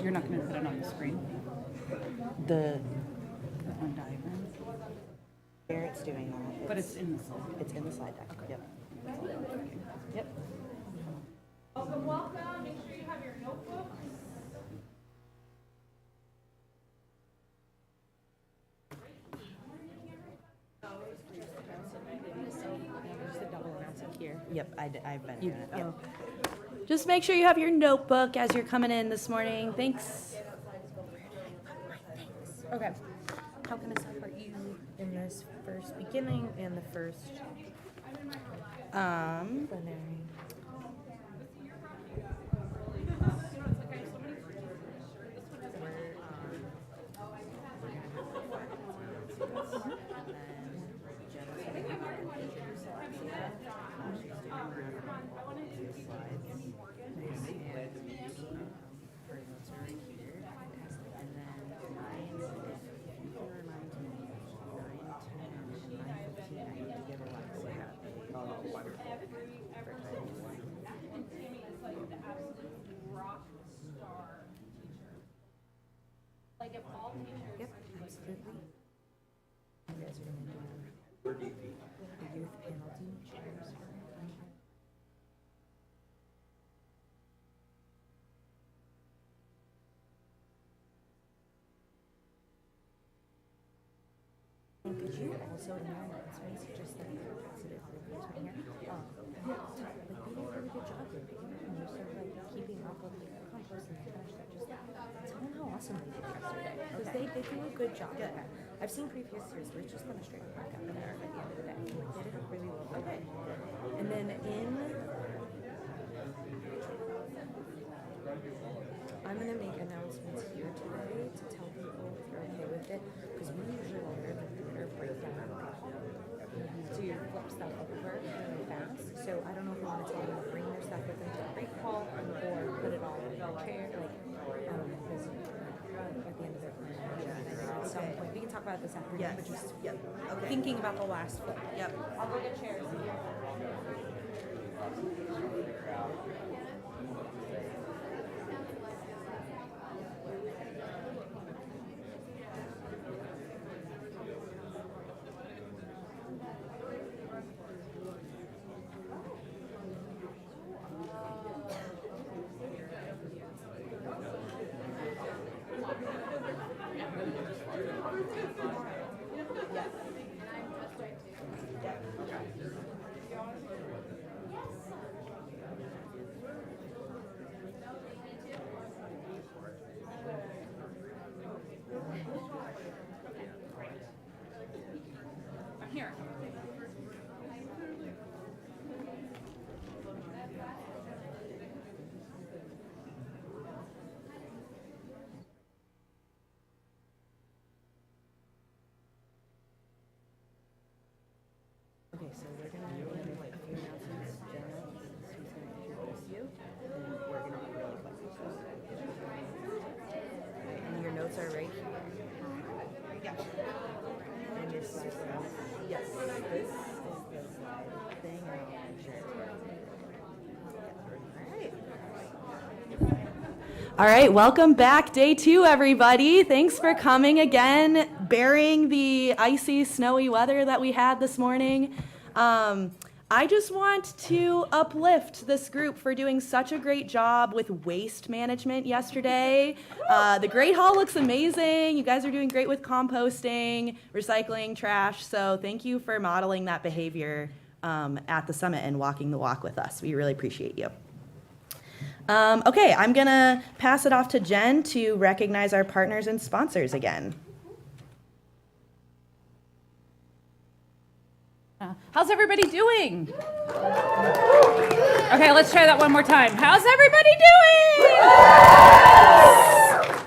You're not going to put it on the screen? The That one diagram? Garrett's doing that. But it's in the slide. It's in the slide deck. Okay. Yep. Yep. Welcome, welcome. Make sure you have your notebooks. Yep, I've been doing it. Yep. Just make sure you have your notebook as you're coming in this morning. Thanks. Okay. How can I support you in this first beginning and the first plenary? Like if all teachers. Yep, absolutely. You guys are going to do the youth penalty chairs. And could you also, in your announcements, just like pass it over to me here, like they did a really good job in picking up and just sort of like keeping up with like the compost and the trash stuff. Just tell them how awesome they did yesterday. Because they do a good job at that. I've seen previous years where it's just been a straight work out there at the end of the day. Like they did a really well. Okay. And then I'm going to make announcements here today to tell people if you're okay with it, because we usually learn the theater breakdown so you flip stuff over really fast. So I don't know if you want to tell them to bring their stuff with them to the break hall or put it all in the chair, like, because at the end of their plan, at some point, we can talk about it this afternoon, but just thinking about the last flip. Yep. I'll go get chairs. I'm here. Okay, so we're going to do like a few announcements. Jenna, she's going to introduce you, and then we're going to do really quick. And your notes are right here. Yeah. And your source notes. Yes, this is the slide thing, and I'll share it. All right, welcome back. Day 2, everybody. Thanks for coming again, bearing the icy, snowy weather that we had this morning. I just want to uplift this group for doing such a great job with waste management yesterday. The Great Hall looks amazing. You guys are doing great with composting, recycling, trash. So thank you for modeling that behavior at the summit and walking the walk with us. We really appreciate you. Okay, I'm going to pass it off to Jen to recognize our partners and sponsors again. How's everybody doing? Okay, let's try that one more time. How's everybody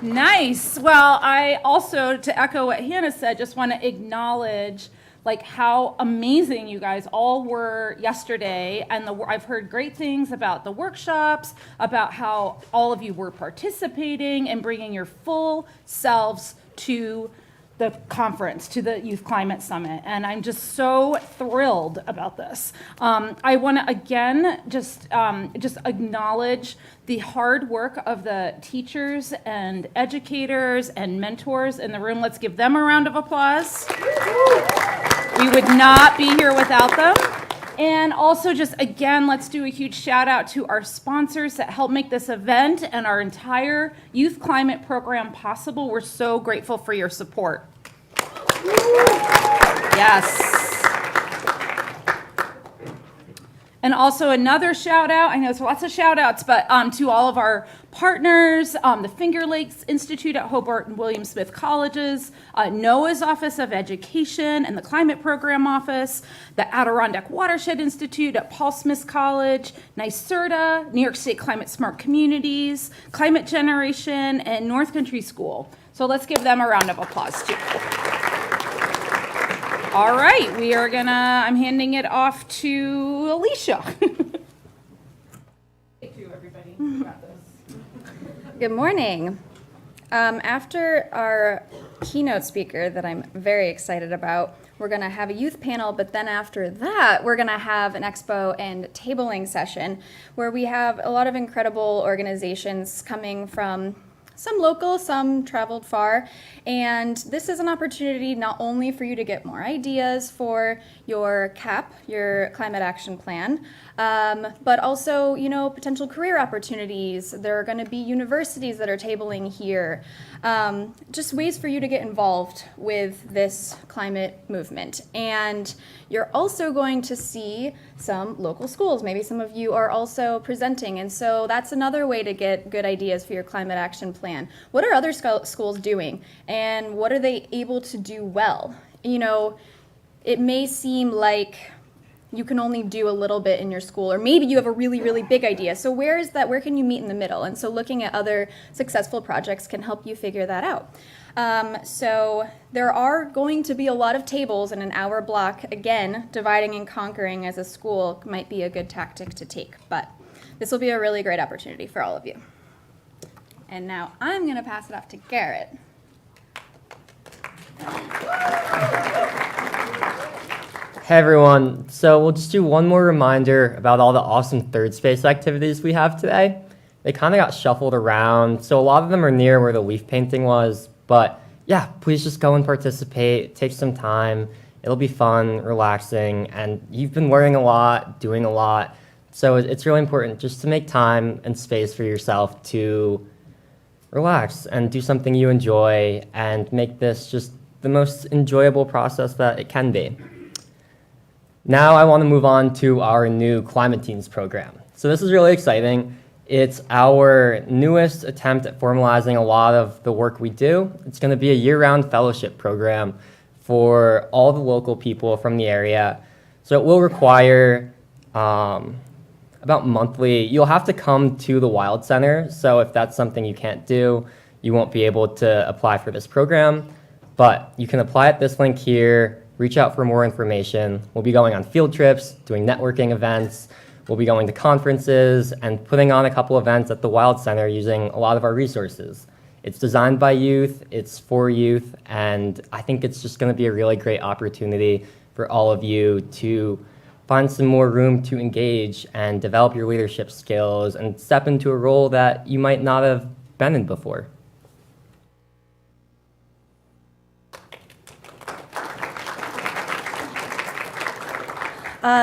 doing? Nice. Well, I also, to echo what Hannah said, just want to acknowledge like how amazing you guys all were yesterday. And I've heard great things about the workshops, about how all of you were participating and bringing your full selves to the conference, to the Youth Climate Summit, and I'm just so thrilled about this. I want to again just acknowledge the hard work of the teachers and educators and mentors in the room. Let's give them a round of applause. We would not be here without them. And also just again, let's do a huge shout out to our sponsors that help make this event and our entire youth climate program possible. We're so grateful for your support. Yes. And also another shout out, I know it's lots of shout outs, but to all of our partners, the Finger Lakes Institute at Hobart and William Smith Colleges, NOAA's Office of Education and the Climate Program Office, the Adirondack Watershed Institute at Paul Smith College, NYSERDA, New York State Climate Smart Communities, Climate Generation, and North Country School. So let's give them a round of applause too. All right, I'm handing it off to Alicia. Thank you, everybody. You got this. Good morning. After our keynote speaker that I'm very excited about, we're going to have a youth panel, but then after that, we're going to have an expo and tabling session where we have a lot of incredible organizations coming from some local, some traveled far, and this is an opportunity not only for you to get more ideas for your CAP, your climate action plan, but also, potential career opportunities. There are going to be universities that are tabling here, just ways for you to get involved with this climate movement. And you're also going to see some local schools. Maybe some of you are also presenting, and so that's another way to get good ideas for your climate action plan. What are other schools doing, and what are they able to do well? It may seem like you can only do a little bit in your school, or maybe you have a really, really big idea. So where can you meet in the middle? And so looking at other successful projects can help you figure that out. So there are going to be a lot of tables in an hour block. Again, dividing and conquering as a school might be a good tactic to take, but this will be a really great opportunity for all of you. And now I'm going to pass it off to Garrett. Hey everyone, so we'll just do one more reminder about all the awesome third space activities we have today. They kind of got shuffled around, so a lot of them are near where the leaf painting was, but yeah, please just go and participate, take some time. It'll be fun, relaxing, and you've been learning a lot, doing a lot, so it's really important just to make time and space for yourself to relax and do something you enjoy and make this just the most enjoyable process that it can be. Now I want to move on to our new Climate Teens program. So this is really exciting. It's our newest attempt at formalizing a lot of the work we do. It's going to be a year-round fellowship program for all the local people from the area. So it will require about monthly. You'll have to come to the Wild Center. So if that's something you can't do, you won't be able to apply for this program. But you can apply at this link here. Reach out for more information. We'll be going on field trips, doing networking events. We'll be going to conferences and putting on a couple events at the Wild Center using a lot of our resources. It's designed by youth, it's for youth, and I think it's just going to be a really great opportunity for all of you to find some more room to engage and develop your leadership skills and step into a role that you might not have been in before.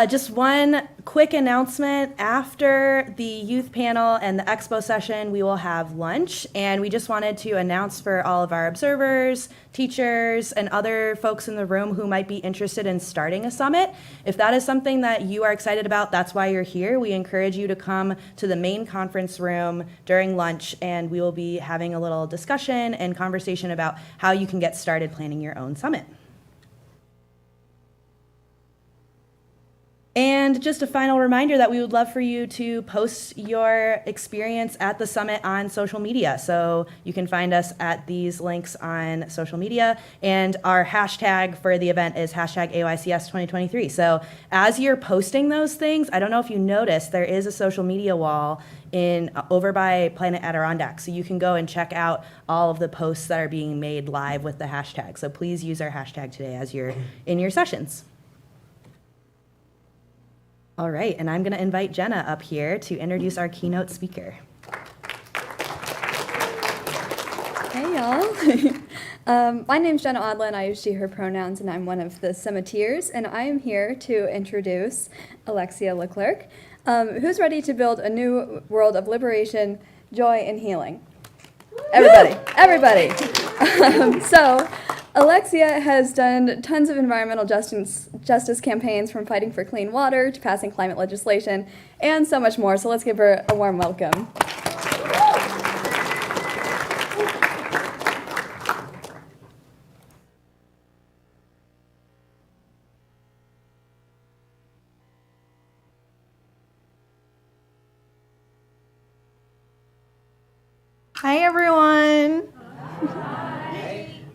Just one quick announcement. After the youth panel and the expo session, we will have lunch, and we just wanted to announce for all of our observers, teachers, and other folks in the room who might be interested in starting a summit. If that is something that you are excited about, that's why you're here. We encourage you to come to the main conference room during lunch, and we will be having a little discussion and conversation about how you can get started planning your own summit. And just a final reminder that we would love for you to post your experience at the summit on social media. So you can find us at these links on social media. And our hashtag for the event is hashtag AYCS 2023. So as you're posting those things, I don't know if you noticed, there is a social media wall over by Planet Adirondack. So you can go and check out all of the posts that are being made live with the hashtag. So please use our hashtag today as you're in your sessions. All right, and I'm going to invite Jenna up here to introduce our keynote speaker. Hey, y'all. My name's Jenna Odlin. I use she, her pronouns, and I'm one of the Summiteers, and I am here to introduce Alexia Leclercq, who's ready to build a new world of liberation, joy, and healing. Everybody. So, Alexia has done tons of environmental justice campaigns, from fighting for clean water to passing climate legislation, and so much more. So let's give her a warm welcome. Hi, everyone.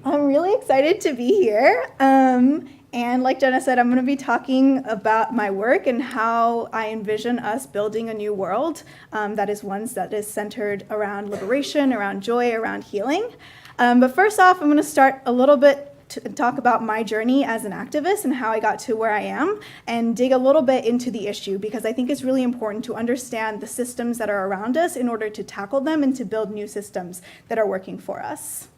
I'm really excited to be here. And like Jenna said, I'm going to be talking about my work and how I envision us building a new world that is centered around liberation, around joy, around healing. But first off, I'm going to start a little bit to talk about my journey as an activist and how I got to where I am, and dig a little bit into the issue, because I think it's really important to understand the systems that are around us in order to tackle them and to build new systems that are working for us.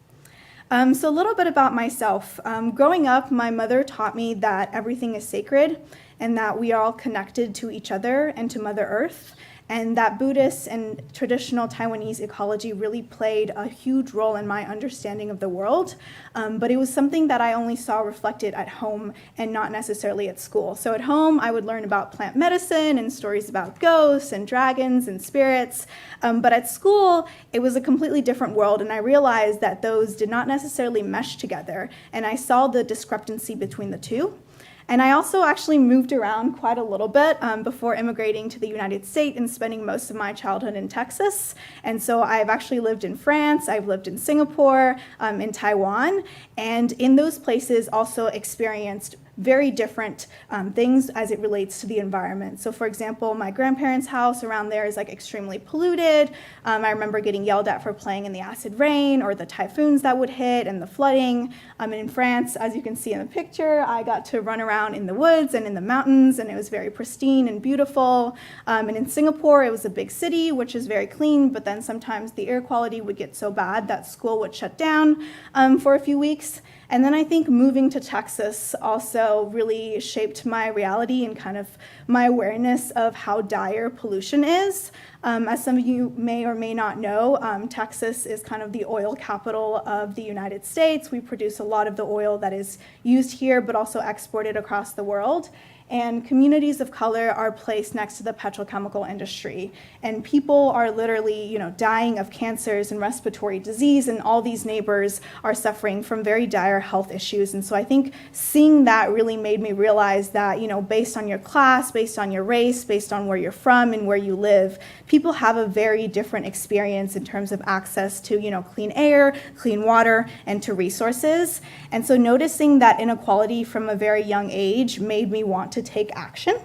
So a little bit about myself. Growing up, my mother taught me that everything is sacred and that we are all connected to each other and to Mother Earth, and that Buddhist and traditional Taiwanese ecology really played a huge role in my understanding of the world. But it was something that I only saw reflected at home and not necessarily at school. So at home, I would learn about plant medicine and stories about ghosts and dragons and spirits. But at school, it was a completely different world, and I realized that those did not necessarily mesh together. And I saw the discrepancy between the two. And I also actually moved around quite a little bit before immigrating to the United States and spending most of my childhood in Texas. And so I've actually lived in France, I've lived in Singapore, in Taiwan, and in those places also experienced very different things as it relates to the environment. So for example, my grandparents' house around there is like extremely polluted. I remember getting yelled at for playing in the acid rain or the typhoons that would hit and the flooding. And in France, as you can see in the picture, I got to run around in the woods and in the mountains, and it was very pristine and beautiful. And in Singapore, it was a big city, which is very clean, but then sometimes the air quality would get so bad that school would shut down for a few weeks. And then I think moving to Texas also really shaped my reality and kind of my awareness of how dire pollution is. As some of you may or may not know, Texas is kind of the oil capital of the United States. We produce a lot of the oil that is used here, but also exported across the world. And communities of color are placed next to the petrochemical industry. And people are literally, dying of cancers and respiratory disease, and all these neighbors are suffering from very dire health issues. And so I think seeing that really made me realize that, based on your class, based on your race, based on where you're from and where you live, people have a very different experience in terms of access to, clean air, clean water, and to resources. And so noticing that inequality from a very young age made me want to take action.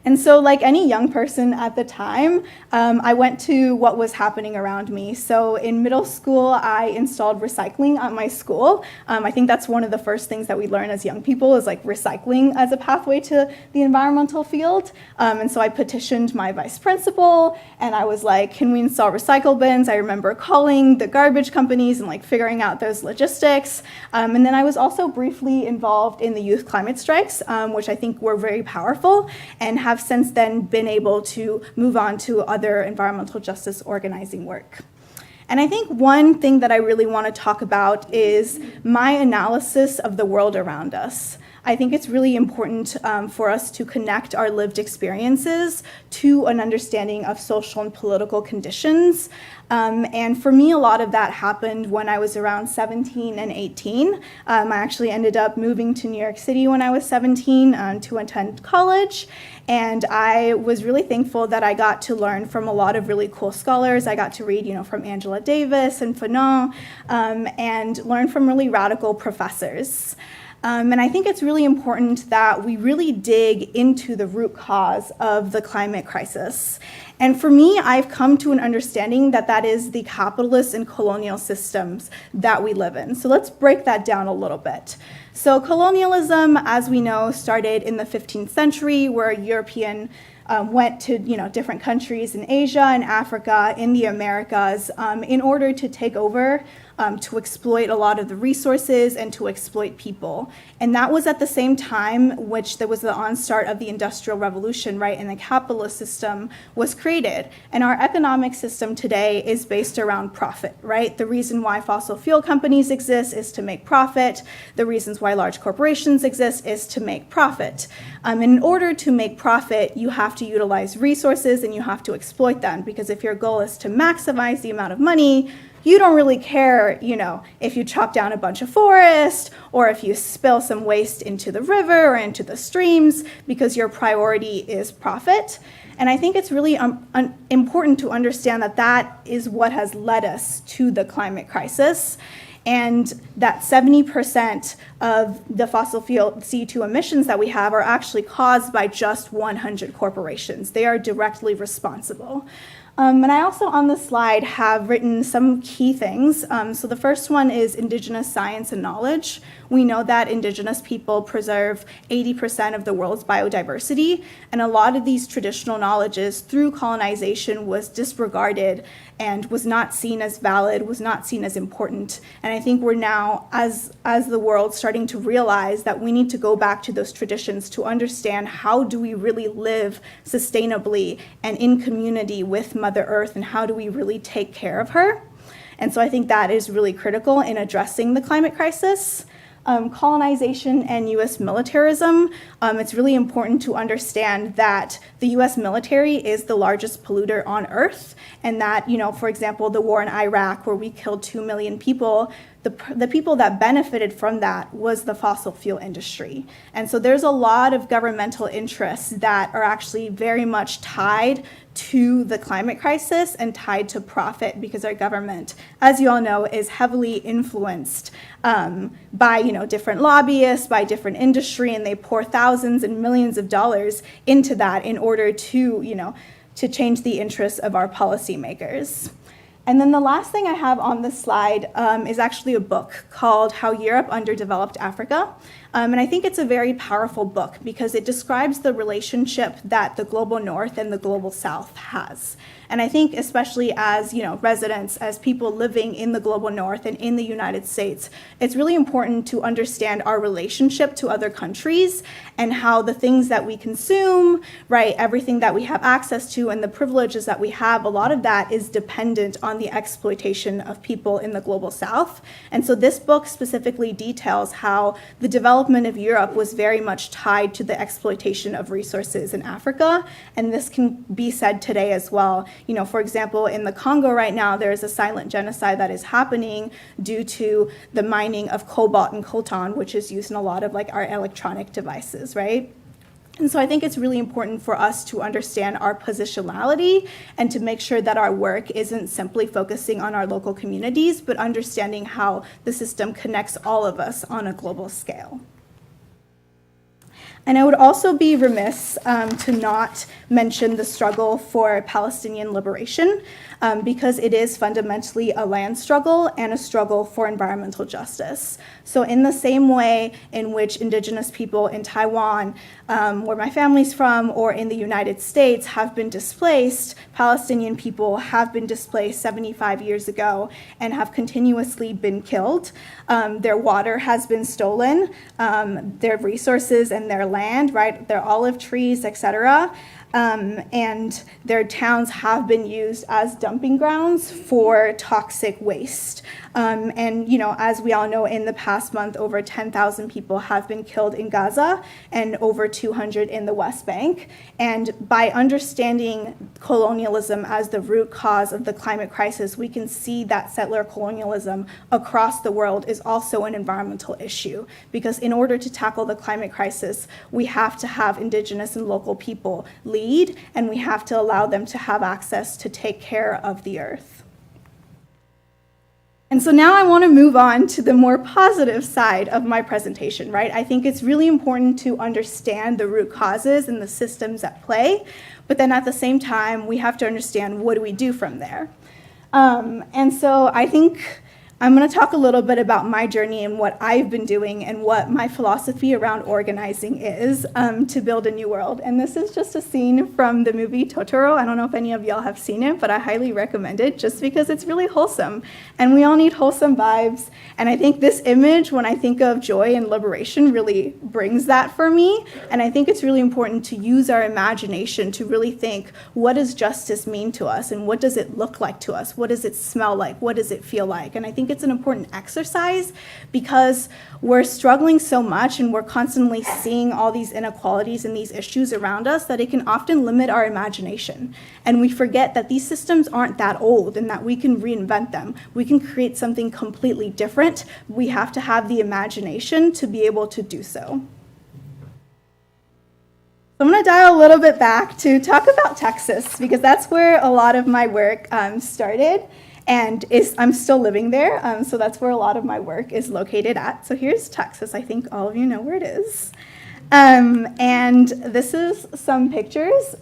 And so like any young person at the time, I went to what was happening around me. So in middle school, I installed recycling at my school. I think that's one of the first things that we learn as young people is like recycling as a pathway to the environmental field. And so I petitioned my vice principal, and I was like, can we install recycle bins? I remember calling the garbage companies and like figuring out those logistics. And then I was also briefly involved in the youth climate strikes, which I think were very powerful and have since then been able to move on to other environmental justice organizing work. And I think one thing that I really want to talk about is my analysis of the world around us. I think it's really important for us to connect our lived experiences to an understanding of social and political conditions. And for me, a lot of that happened when I was around 17 and 18. I actually ended up moving to New York City when I was 17 to attend college. And I was really thankful that I got to learn from a lot of really cool scholars. I got to read, from Angela Davis and Fanon, and learn from really radical professors. And I think it's really important that we really dig into the root cause of the climate crisis. And for me, I've come to an understanding that that is the capitalist and colonial systems that we live in. So let's break that down a little bit. So colonialism, as we know, started in the 15th century, where European went to different countries in Asia and Africa, in the Americas, in order to take over, to exploit a lot of the resources and to exploit people. And that was at the same time which there was the onstart of the Industrial Revolution, right? And the capitalist system was created. And our economic system today is based around profit, right? The reason why fossil fuel companies exist is to make profit. The reasons why large corporations exist is to make profit. And in order to make profit, you have to utilize resources and you have to exploit them, because if your goal is to maximize the amount of money, you don't really care, if you chop down a bunch of forest or if you spill some waste into the river or into the streams, because your priority is profit. And I think it's really important to understand that that is what has led us to the climate crisis, and that 70% of the fossil fuel CO2 emissions that we have are actually caused by just 100 corporations. They are directly responsible. And I also on the slide have written some key things. So the first one is Indigenous science and knowledge. We know that Indigenous people preserve 80% of the world's biodiversity, and a lot of these traditional knowledges through colonization was disregarded and was not seen as valid, was not seen as important. And I think we're now, as the world, starting to realize that we need to go back to those traditions to understand how do we really live sustainably and in community with Mother Earth, and how do we really take care of her. And so I think that is really critical in addressing the climate crisis. Colonization and U.S. militarism, it's really important to understand that the U.S. military is the largest polluter on Earth, and that, for example, the war in Iraq, where we killed 2 million people, the people that benefited from that was the fossil fuel industry. And so there's a lot of governmental interests that are actually very much tied to the climate crisis and tied to profit, because our government, as you all know, is heavily influenced by different lobbyists, by different industry, and they pour thousands and millions of dollars into that in order to change the interests of our policymakers. And then the last thing I have on this slide is actually a book called How Europe Underdeveloped Africa. And I think it's a very powerful book because it describes the relationship that the global north and the global south has. And I think especially as residents, as people living in the global north and in the United States, it's really important to understand our relationship to other countries and how the things that we consume, right, everything that we have access to and the privileges that we have, a lot of that is dependent on the exploitation of people in the global south. And so this book specifically details how the development of Europe was very much tied to the exploitation of resources in Africa. And this can be said today as well. For example, in the Congo right now, there is a silent genocide that is happening due to the mining of cobalt and coltan, which is used in a lot of our electronic devices, right? And so I think it's really important for us to understand our positionality and to make sure that our work isn't simply focusing on our local communities, but understanding how the system connects all of us on a global scale. And I would also be remiss to not mention the struggle for Palestinian liberation, because it is fundamentally a land struggle and a struggle for environmental justice. So in the same way in which Indigenous people in Taiwan, where my family's from, or in the United States have been displaced, Palestinian people have been displaced 75 years ago and have continuously been killed. Their water has been stolen, their resources and their land, right, their olive trees, etc. And their towns have been used as dumping grounds for toxic waste. And, as we all know, in the past month, over 10,000 people have been killed in Gaza and over 200 in the West Bank. And by understanding colonialism as the root cause of the climate crisis, we can see that settler colonialism across the world is also an environmental issue. Because in order to tackle the climate crisis, we have to have Indigenous and local people lead, and we have to allow them to have access to take care of the earth. And so now I want to move on to the more positive side of my presentation, right? I think it's really important to understand the root causes and the systems at play, but then at the same time, we have to understand what do we do from there. And so I think I'm going to talk a little bit about my journey and what I've been doing and what my philosophy around organizing is to build a new world. And this is just a scene from the movie Totoro. I don't know if any of y'all have seen it, but I highly recommend it just because it's really wholesome. And we all need wholesome vibes. And I think this image, when I think of joy and liberation, really brings that for me. And I think it's really important to use our imagination to really think, what does justice mean to us? And what does it look like to us? What does it smell like? What does it feel like? And I think it's an important exercise because we're struggling so much and we're constantly seeing all these inequalities and these issues around us that it can often limit our imagination. And we forget that these systems aren't that old and that we can reinvent them. We can create something completely different. We have to have the imagination to be able to do so. I'm going to dial a little bit back to talk about Texas because that's where a lot of my work started. And I'm still living there, so that's where a lot of my work is located at. So here's Texas. I think all of you know where it is. And this is some pictures.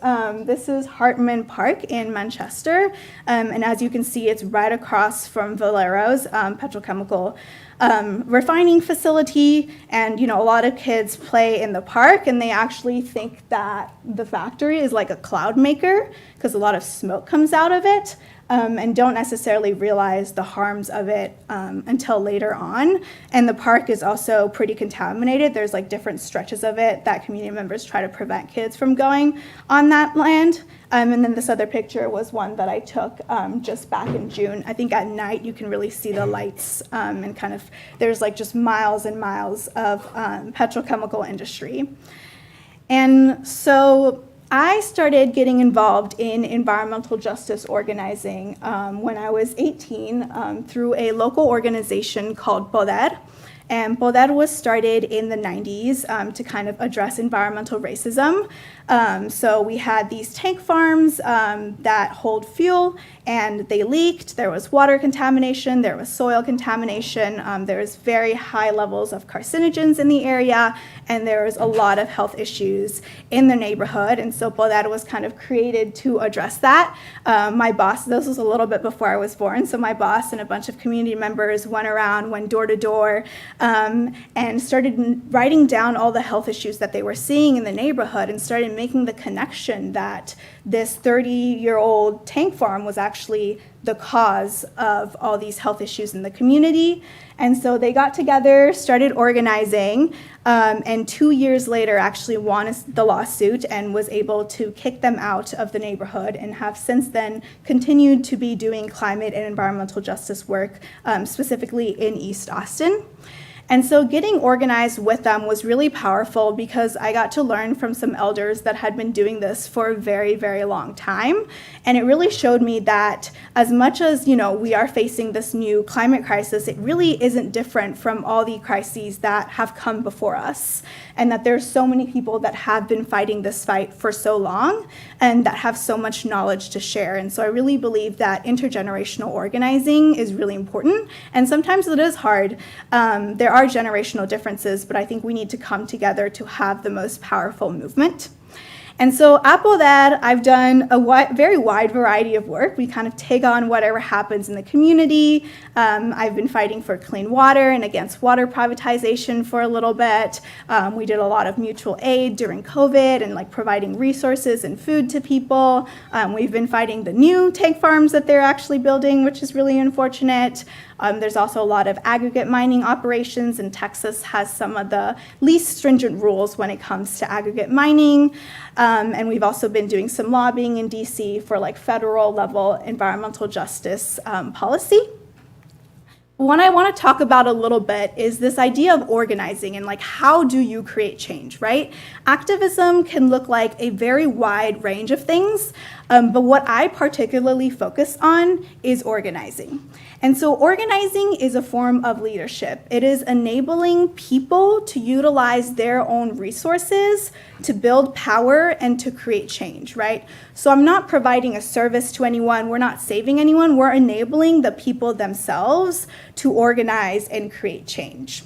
This is Hartman Park in Manchester. And as you can see, it's right across from Valero's petrochemical refining facility. And, you know, a lot of kids play in the park, and they actually think that the factory is like a cloud maker because a lot of smoke comes out of it. And don't necessarily realize the harms of it until later on. And the park is also pretty contaminated. There's like different stretches of it that community members try to prevent kids from going on that land. And then this other picture was one that I took just back in June. I think at night you can really see the lights and kind of, there's like just miles and miles of petrochemical industry. And so I started getting involved in environmental justice organizing when I was 18 through a local organization called Poder. And Poder was started in the 90s to kind of address environmental racism. So we had these tank farms that hold fuel, and they leaked. There was water contamination, there was soil contamination, there was very high levels of carcinogens in the area, and there was a lot of health issues in the neighborhood. And so Poder was kind of created to address that. My boss, this was a little bit before I was born, so my boss and a bunch of community members went door to door, and started writing down all the health issues that they were seeing in the neighborhood and started making the connection that this 30-year-old tank farm was actually the cause of all these health issues in the community. And so they got together, started organizing, and 2 years later actually won the lawsuit and was able to kick them out of the neighborhood, and have since then continued to be doing climate and environmental justice work, specifically in East Austin. And so getting organized with them was really powerful because I got to learn from some elders that had been doing this for a very, very long time. And it really showed me that as much as, you know, we are facing this new climate crisis, it really isn't different from all the crises that have come before us. And that there's so many people that have been fighting this fight for so long and that have so much knowledge to share. And so I really believe that intergenerational organizing is really important. And sometimes it is hard. There are generational differences, but I think we need to come together to have the most powerful movement. And so at Poder, I've done a very wide variety of work. We kind of take on whatever happens in the community. I've been fighting for clean water and against water privatization for a little bit. We did a lot of mutual aid during COVID and like providing resources and food to people. We've been fighting the new tank farms that they're actually building, which is really unfortunate. There's also a lot of aggregate mining operations, and Texas has some of the least stringent rules when it comes to aggregate mining. And we've also been doing some lobbying in DC for like federal level environmental justice policy. one I want to talk about a little bit is this idea of organizing and like how do you create change, right? Activism can look like a very wide range of things, but what I particularly focus on is organizing. And so organizing is a form of leadership. It is enabling people to utilize their own resources to build power and to create change, right? So I'm not providing a service to anyone. We're not saving anyone. We're enabling the people themselves to organize and create change.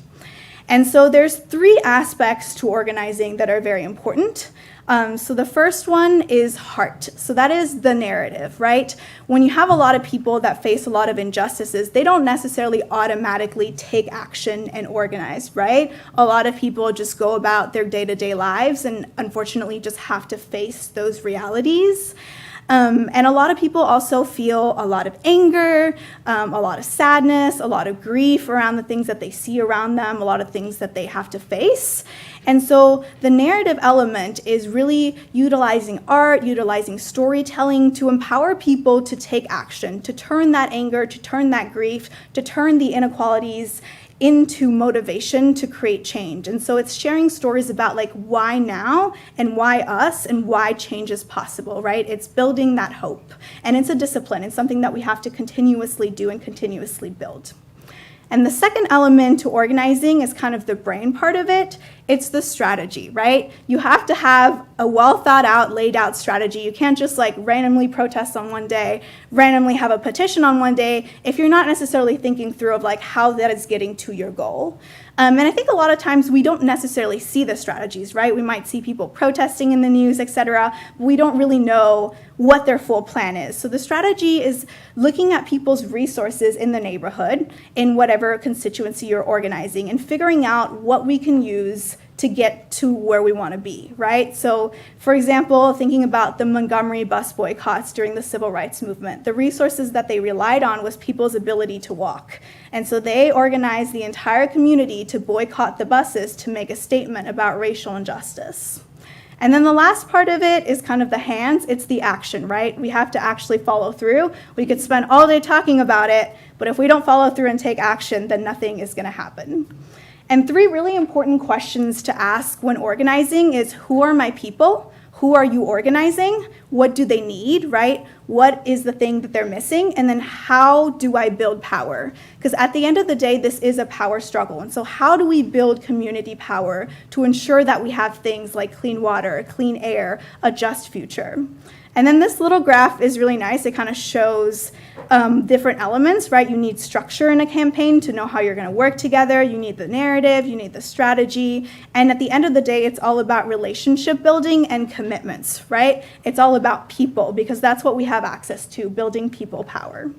And so there's 3 aspects to organizing that are very important. So the first one is heart. So that is the narrative, right? When you have a lot of people that face a lot of injustices, they don't necessarily automatically take action and organize, right? A lot of people just go about their day-to-day lives and unfortunately just have to face those realities. And a lot of people also feel a lot of anger, a lot of sadness, a lot of grief around the things that they see around them, a lot of things that they have to face. And so the narrative element is really utilizing art, utilizing storytelling to empower people to take action, to turn that anger, to turn that grief, to turn the inequalities into motivation to create change. And so it's sharing stories about like why now and why us and why change is possible, right? It's building that hope. And it's a discipline. It's something that we have to continuously do and continuously build. And the second element to organizing is kind of the brain part of it. It's the strategy, right? You have to have a well thought out, laid out strategy. You can't just like randomly protest on one day, randomly have a petition on one day, if you're not necessarily thinking through of like how that is getting to your goal. And I think a lot of times we don't necessarily see the strategies, right? We might see people protesting in the news, etc., but we don't really know what their full plan is. So the strategy is looking at people's resources in the neighborhood, in whatever constituency you're organizing, and figuring out what we can use to get to where we want to be, right? So, for example, thinking about the Montgomery bus boycotts during the civil rights movement, the resources that they relied on was people's ability to walk. And so they organized the entire community to boycott the buses to make a statement about racial injustice. And then the last part of it is kind of the hands, it's the action, right? We have to actually follow through. We could spend all day talking about it, but if we don't follow through and take action, then nothing is gonna happen. And 3 really important questions to ask when organizing is, who are my people? Who are you organizing? What do they need, right? What is the thing that they're missing? And then how do I build power? Because at the end of the day, this is a power struggle. And so how do we build community power to ensure that we have things like clean water, clean air, a just future? And then this little graph is really nice. It kind of shows different elements, right? You need structure in a campaign to know how you're going to work together. You need the narrative, you need the strategy. And at the end of the day, it's all about relationship building and commitments, right? It's all about people because that's what we have access to, building people power.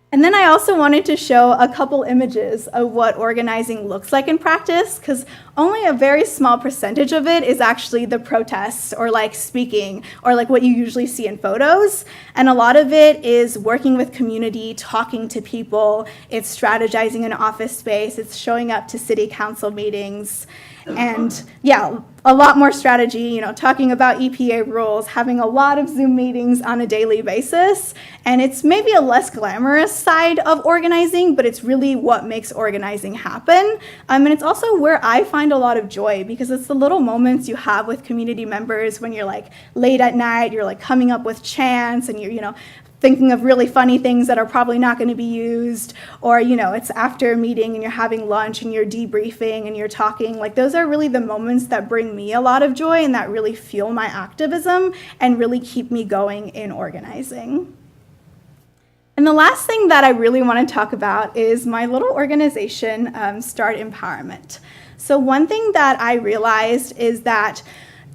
And then I also wanted to show a couple images of what organizing looks like in practice, because only a very small percentage of it is actually the protests or like speaking or like what you usually see in photos. And a lot of it is working with community, talking to people, it's strategizing in office space, it's showing up to city council meetings. And yeah, a lot more strategy, you know, talking about EPA rules, having a lot of Zoom meetings on a daily basis. And it's maybe a less glamorous side of organizing, but it's really what makes organizing happen. And it's also where I find a lot of joy because it's the little moments you have with community members when you're like late at night, you're like coming up with chants and you're, you know, thinking of really funny things that are probably not going to be used, or, you know, it's after a meeting and you're having lunch and you're debriefing and you're talking. Like, those are really the moments that bring me a lot of joy and that really fuel my activism and really keep me going in organizing. And the last thing that I really want to talk about is my little organization, Start Empowerment. So one thing that I realized is that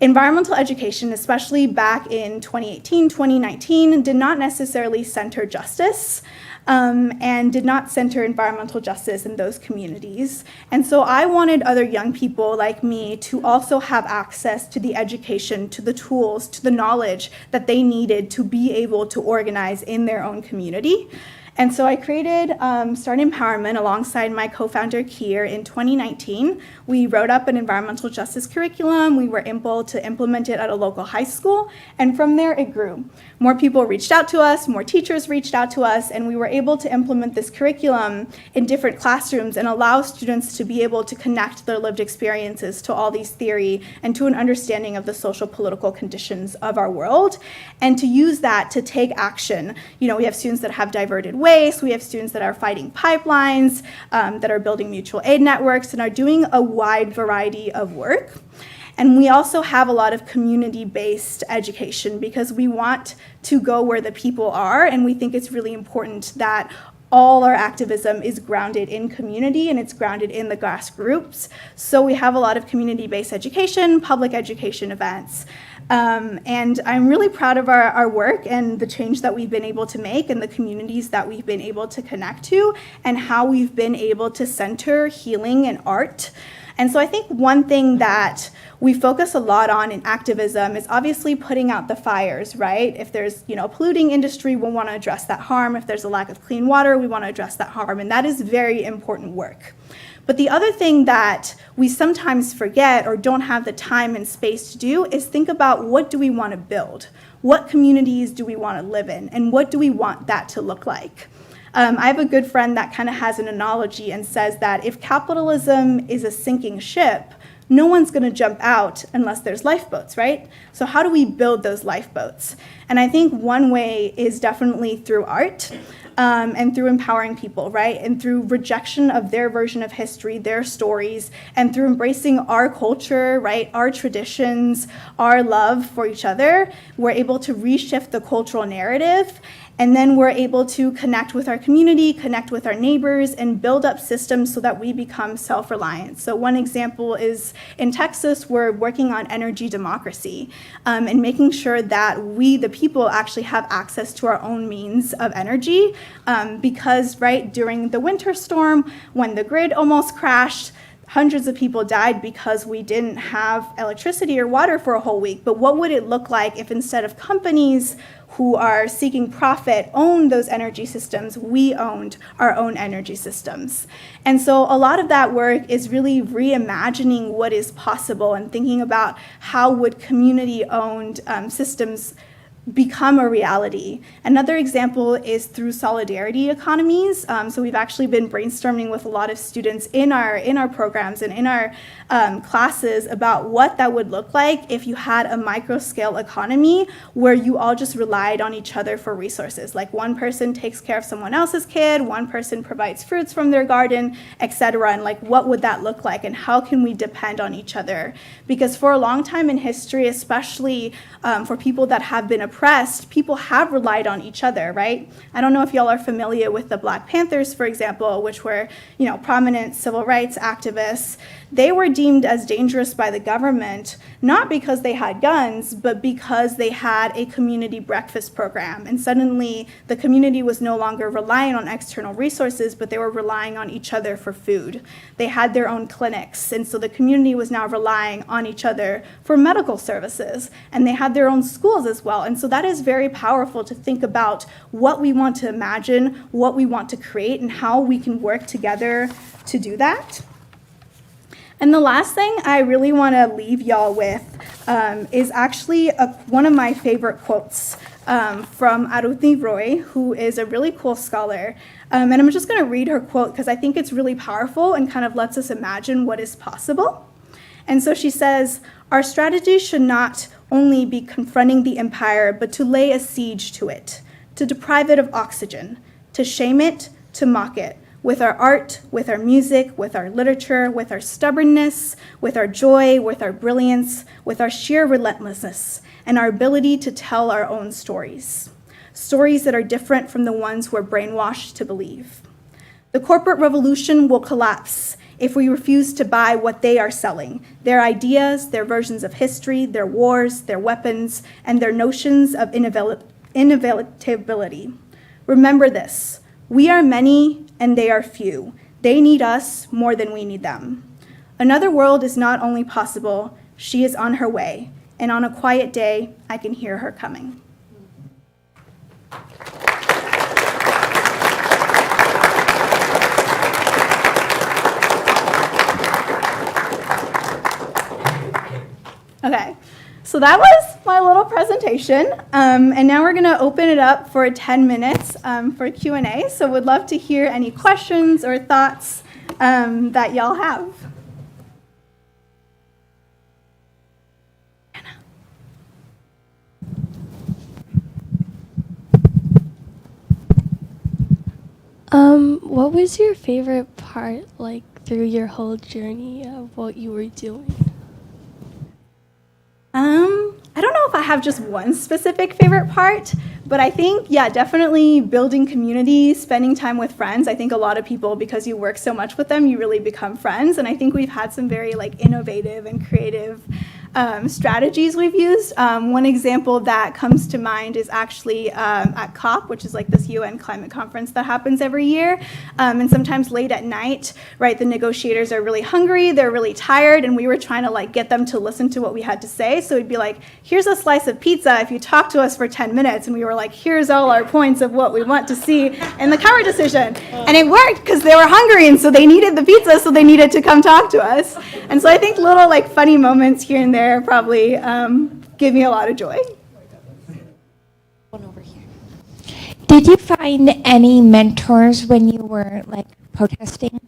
environmental education, especially back in 2018, 2019, did not necessarily center justice and did not center environmental justice in those communities. And so I wanted other young people like me to also have access to the education, to the tools, to the knowledge that they needed to be able to organize in their own community. And so I created Start Empowerment alongside my co-founder Kier in 2019. We wrote up an environmental justice curriculum. We were able to implement it at a local high school, and from there it grew. More people reached out to us, more teachers reached out to us, and we were able to implement this curriculum in different classrooms and allow students to be able to connect their lived experiences to all these theory and to an understanding of the social political conditions of our world, and to use that to take action. You know, we have students that have diverted waste, we have students that are fighting pipelines, that are building mutual aid networks, and are doing a wide variety of work. And we also have a lot of community-based education because we want to go where the people are, and we think it's really important that all our activism is grounded in community and it's grounded in the grassroots. So we have a lot of community-based education, public education events. And I'm really proud of our work and the change that we've been able to make and the communities that we've been able to connect to and how we've been able to center healing and art. And so I think one thing that we focus a lot on in activism is obviously putting out the fires, right? If there's, a polluting industry, we'll want to address that harm. If there's a lack of clean water, we want to address that harm. And that is very important work. But the other thing that we sometimes forget or don't have the time and space to do is think about, what do we want to build? What communities do we want to live in? And what do we want that to look like? I have a good friend that kind of has an analogy and says that if capitalism is a sinking ship, no one's going to jump out unless there's lifeboats, right? So how do we build those lifeboats? And I think one way is definitely through art and through empowering people, right? And through rejection of their version of history, their stories, and through embracing our culture, right? Our traditions, our love for each other, we're able to reshift the cultural narrative. And then we're able to connect with our community, connect with our neighbors, and build up systems so that we become self-reliant. So one example is in Texas, we're working on energy democracy and making sure that we, the people, actually have access to our own means of energy because, right, during the winter storm, when the grid almost crashed, hundreds of people died because we didn't have electricity or water for a whole week. But what would it look like if instead of companies who are seeking profit own those energy systems, we owned our own energy systems? And so a lot of that work is really reimagining what is possible and thinking about how would community-owned systems become a reality. Another example is through solidarity economies. So we've actually been brainstorming with a lot of students in our programs and in our classes about what that would look like if you had a micro-scale economy where you all just relied on each other for resources. Like one person takes care of someone else's kid, one person provides fruits from their garden, etc. And like, what would that look like? And how can we depend on each other? Because for a long time in history, especially for people that have been oppressed, people have relied on each other, right? I don't know if y'all are familiar with the Black Panthers, for example, which were, prominent civil rights activists. They were deemed as dangerous by the government, not because they had guns, but because they had a community breakfast program. And suddenly the community was no longer relying on external resources, but they were relying on each other for food. They had their own clinics. And so the community was now relying on each other for medical services. And they had their own schools as well. And so that is very powerful to think about what we want to imagine, what we want to create, and how we can work together to do that. And the last thing I really want to leave y'all with is actually one of my favorite quotes from Aruthi Roy, who is a really cool scholar. And I'm just going to read her quote because I think it's really powerful and kind of lets us imagine what is possible. And so she says, "Our strategy should not only be confronting the empire, but to lay a siege to it, to deprive it of oxygen, to shame it, to mock it, with our art, with our music, with our literature, with our stubbornness, with our joy, with our brilliance, with our sheer relentlessness, and our ability to tell our own stories. Stories that are different from the ones we're brainwashed to believe. The corporate revolution will collapse if we refuse to buy what they are selling, their ideas, their versions of history, their wars, their weapons, and their notions of inevitability. Remember this, we are many and they are few. They need us more than we need them. Another world is not only possible, she is on her way, and on a quiet day, I can hear her coming." Okay, so that was my little presentation, and now we're going to open it up for 10 minutes for Q&A. So would love to hear any questions or thoughts that y'all have. What was your favorite part, like, through your whole journey of what you were doing? I don't know if I have just one specific favorite part, but I think, yeah, definitely building community, spending time with friends. I think a lot of people, because you work so much with them, you really become friends. And I think we've had some very like innovative and creative strategies we've used. One example that comes to mind is actually at COP, which is like this UN climate conference that happens every year. And sometimes late at night, right, the negotiators are really hungry, they're really tired, and we were trying to like get them to listen to what we had to say. So it'd be like, here's a slice of pizza if you talk to us for 10 minutes. And we were like, here's all our points of what we want to see in the cover decision. And it worked because they were hungry, and so they needed the pizza, so they needed to come talk to us. And so I think little like funny moments here and there probably give me a lot of joy. One over here. Did you find any mentors when you were like protesting?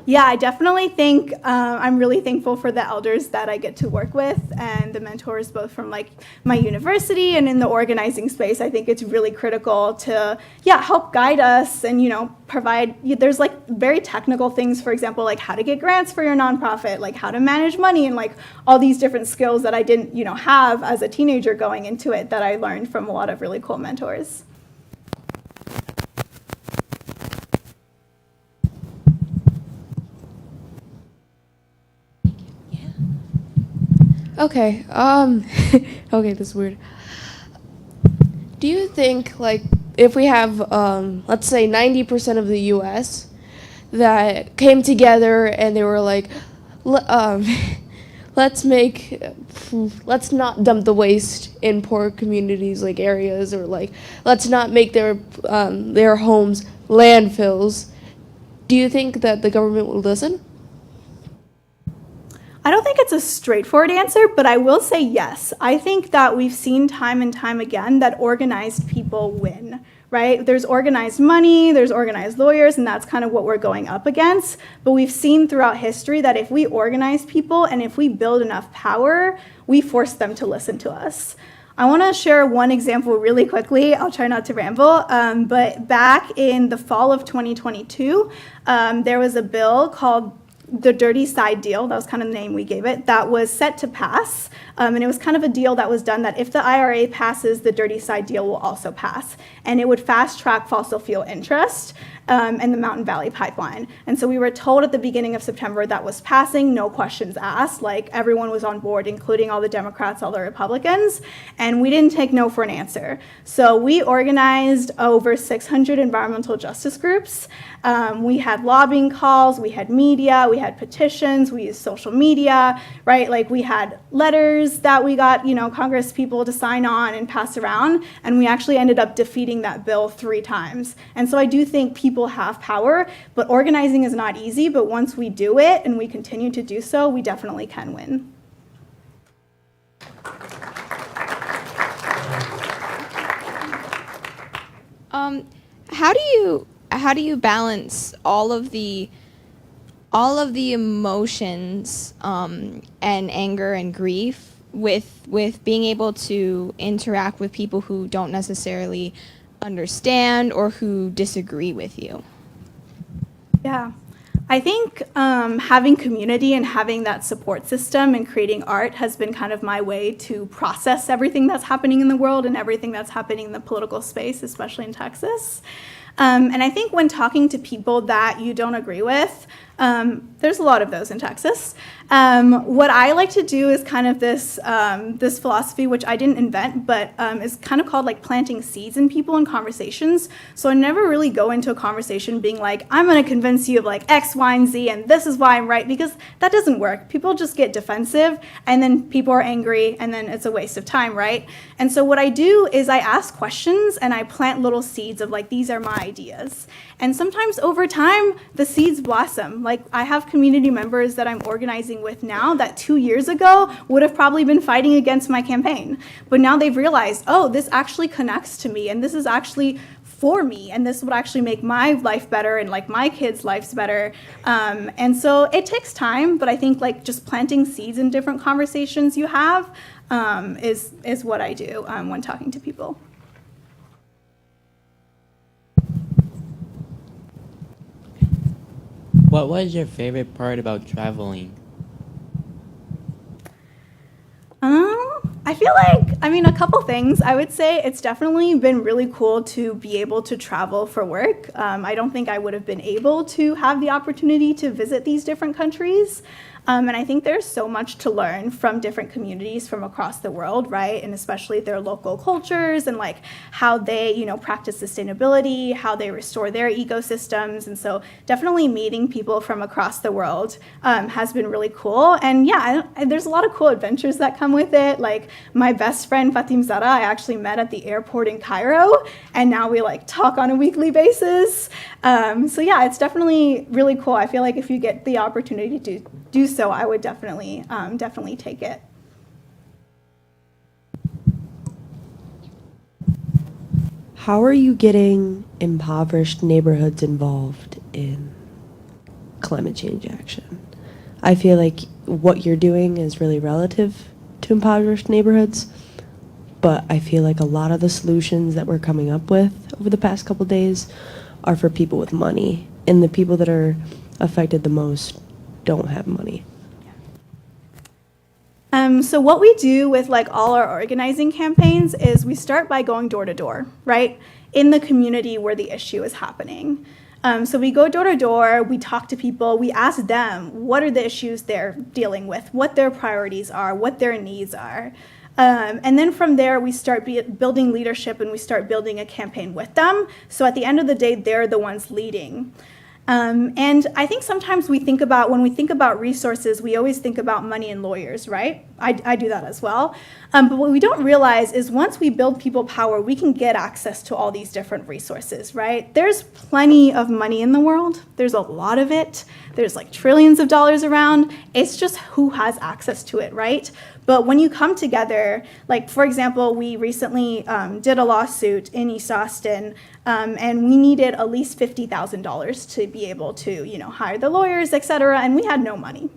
Yeah, I definitely think I'm really thankful for the elders that I get to work with and the mentors both from like my university and in the organizing space. I think it's really critical to, yeah, help guide us and, you know, provide, there's like very technical things, for example, like how to get grants for your nonprofit, like how to manage money and like all these different skills that I didn't, you know, have as a teenager going into it that I learned from a lot of really cool mentors. Okay, okay, this is weird. Do you think, like, if we have, let's say 90% of the US that came together and they were like, let's not dump the waste in poor communities, like areas, or like, let's not make their homes landfills, do you think that the government will listen? I don't think it's a straightforward answer, but I will say yes. I think that we've seen time and time again that organized people win, right? There's organized money, there's organized lawyers, and that's kind of what we're going up against. But we've seen throughout history that if we organize people and if we build enough power, we force them to listen to us. I want to share one example really quickly. I'll try not to ramble, but back in the fall of 2022, there was a bill called the Dirty Side Deal, that was kind of the name we gave it, that was set to pass. And it was kind of a deal that was done that if the IRA passes, the Dirty Side Deal will also pass. And it would fast track fossil fuel interest and the Mountain Valley Pipeline. And so we were told at the beginning of September that was passing, no questions asked, like everyone was on board, including all the Democrats, all the Republicans, and we didn't take no for an answer. So we organized over 600 environmental justice groups. We had lobbying calls, we had media, we had petitions, we used social media, right? Like we had letters that we got, you know, Congress people to sign on and pass around, and we actually ended up defeating that bill 3 times. And so I do think people have power, but organizing is not easy, but once we do it and we continue to do so, we definitely can win. How do you balance all of the emotions and anger and grief with being able to interact with people who don't necessarily understand or who disagree with you? Yeah. I think having community and having that support system and creating art has been kind of my way to process everything that's happening in the world and everything that's happening in the political space, especially in Texas. And I think when talking to people that you don't agree with, there's a lot of those in Texas. What I like to do is kind of this philosophy, which I didn't invent, but is kind of called like planting seeds in people in conversations. So I never really go into a conversation being like, I'm going to convince you of like X, Y, and Z, and this is why I'm right, because that doesn't work. People just get defensive, and then people are angry, and then it's a waste of time, right? And so what I do is I ask questions, and I plant little seeds of like, these are my ideas. And sometimes over time, the seeds blossom. Like I have community members that I'm organizing with now that 2 years ago would have probably been fighting against my campaign. But now they've realized, oh, this actually connects to me, and this is actually for me, and this would actually make my life better and like my kids' lives better. And so it takes time, but I think like just planting seeds in different conversations you have is what I do when talking to people. What was your favorite part about traveling? I feel like, a couple things. I would say it's definitely been really cool to be able to travel for work. I don't think I would have been able to have the opportunity to visit these different countries. And I think there's so much to learn from different communities from across the world, right? And especially their local cultures and like how they, practice sustainability, how they restore their ecosystems. And so definitely meeting people from across the world has been really cool. And yeah, there's a lot of cool adventures that come with it. Like my best friend Fatim Zara, I actually met at the airport in Cairo, and now we like talk on a weekly basis. So yeah, it's definitely really cool. I feel like if you get the opportunity to do so, I would definitely take it. How are you getting impoverished neighborhoods involved in climate change action? I feel like what you're doing is really relative to impoverished neighborhoods, but I feel like a lot of the solutions that we're coming up with over the past couple days are for people with money, and the people that are affected the most don't have money. So what we do with like all our organizing campaigns is we start by going door to door, right? In the community where the issue is happening. So we go door to door, we talk to people, we ask them what are the issues they're dealing with, what their priorities are, what their needs are. And then from there, we start building leadership and we start building a campaign with them. So at the end of the day, they're the ones leading. And I think sometimes when we think about resources, we always think about money and lawyers, right? I do that as well. But what we don't realize is once we build people power, we can get access to all these different resources, right? There's plenty of money in the world. There's a lot of it. There's like trillions of dollars around. It's just who has access to it, right? But when you come together, like for example, we recently did a lawsuit in East Austin, and we needed at least $50,000 to be able to, hire the lawyers, et cetera, and we had no money.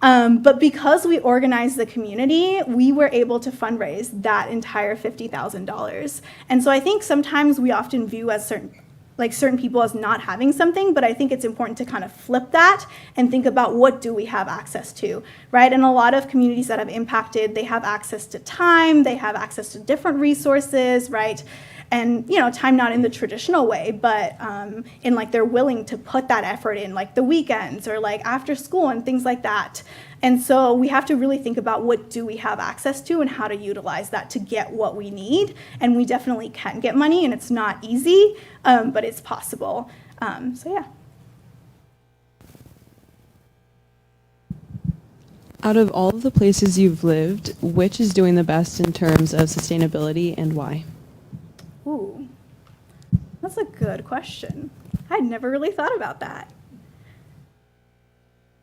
But because we organized the community, we were able to fundraise that entire $50,000. And so I think sometimes we often view as certain people as not having something, but I think it's important to kind of flip that and think about what do we have access to, right? And a lot of communities that have impacted, they have access to time, they have access to different resources, right? And, time not in the traditional way, but in like they're willing to put that effort in like the weekends or like after school and things like that. And so we have to really think about what do we have access to and how to utilize that to get what we need. And we definitely can get money, and it's not easy, but it's possible. So yeah. Out of all of the places you've lived, which is doing the best in terms of sustainability and why? Ooh, that's a good question. I'd never really thought about that.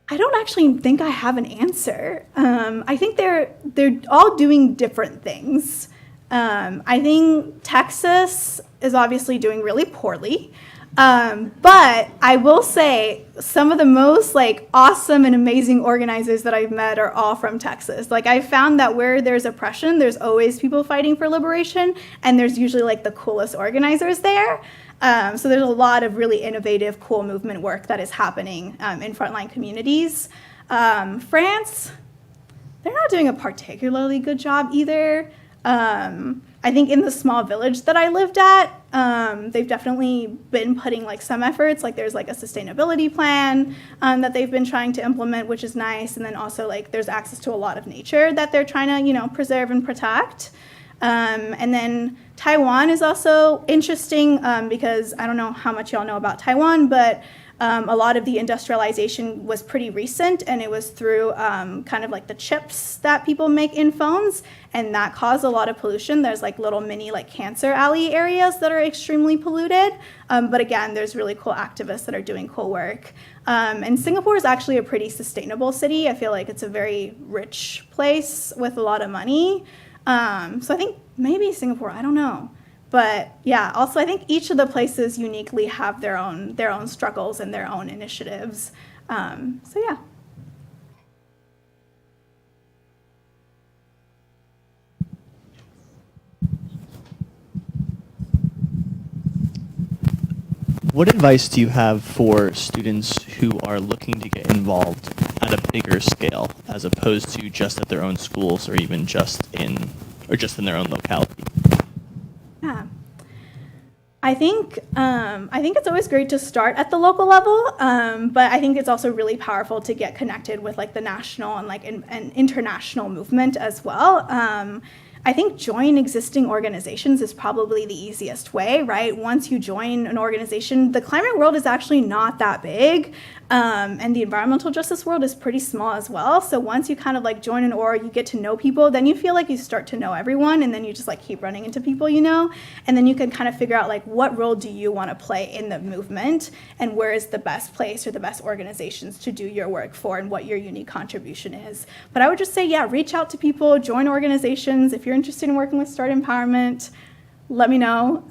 I don't actually think I have an answer. I think they're all doing different things. I think Texas is obviously doing really poorly. But I will say some of the most like awesome and amazing organizers that I've met are all from Texas. Like I found that where there's oppression, there's always people fighting for liberation, and there's usually like the coolest organizers there. So there's a lot of really innovative, cool movement work that is happening in frontline communities. France, they're not doing a particularly good job either. I think in the small village that I lived at, they've definitely been putting like some efforts, like there's like a sustainability plan that they've been trying to implement, which is nice. And then also like there's access to a lot of nature that they're trying to, preserve and protect. And then Taiwan is also interesting because I don't know how much y'all know about Taiwan, but A lot of the industrialization was pretty recent, and it was through kind of like the chips that people make in phones, and that caused a lot of pollution. There's like little mini like cancer alley areas that are extremely polluted. But again, there's really cool activists that are doing cool work. And Singapore is actually a pretty sustainable city. I feel like it's a very rich place with a lot of money. So I think maybe Singapore, I don't know. But yeah, also I think each of the places uniquely have their own struggles and their own initiatives. So yeah. What advice do you have for students who are looking to get involved at a bigger scale, as opposed to just at their own schools or even just in their own locality? Yeah. I think it's always great to start at the local level, but I think it's also really powerful to get connected with like the national and like an international movement as well. I think join existing organizations is probably the easiest way, right? Once you join an organization, the climate world is actually not that big, and the environmental justice world is pretty small as well. So once you kind of like join an org, you get to know people, then you feel like you start to know everyone, and then you just like keep running into people, you know? And then you can kind of figure out like what role do you want to play in the movement, and where is the best place or the best organizations to do your work for, and what your unique contribution is. But I would just say, yeah, reach out to people, join organizations. If you're interested in working with Start Empowerment, let me know.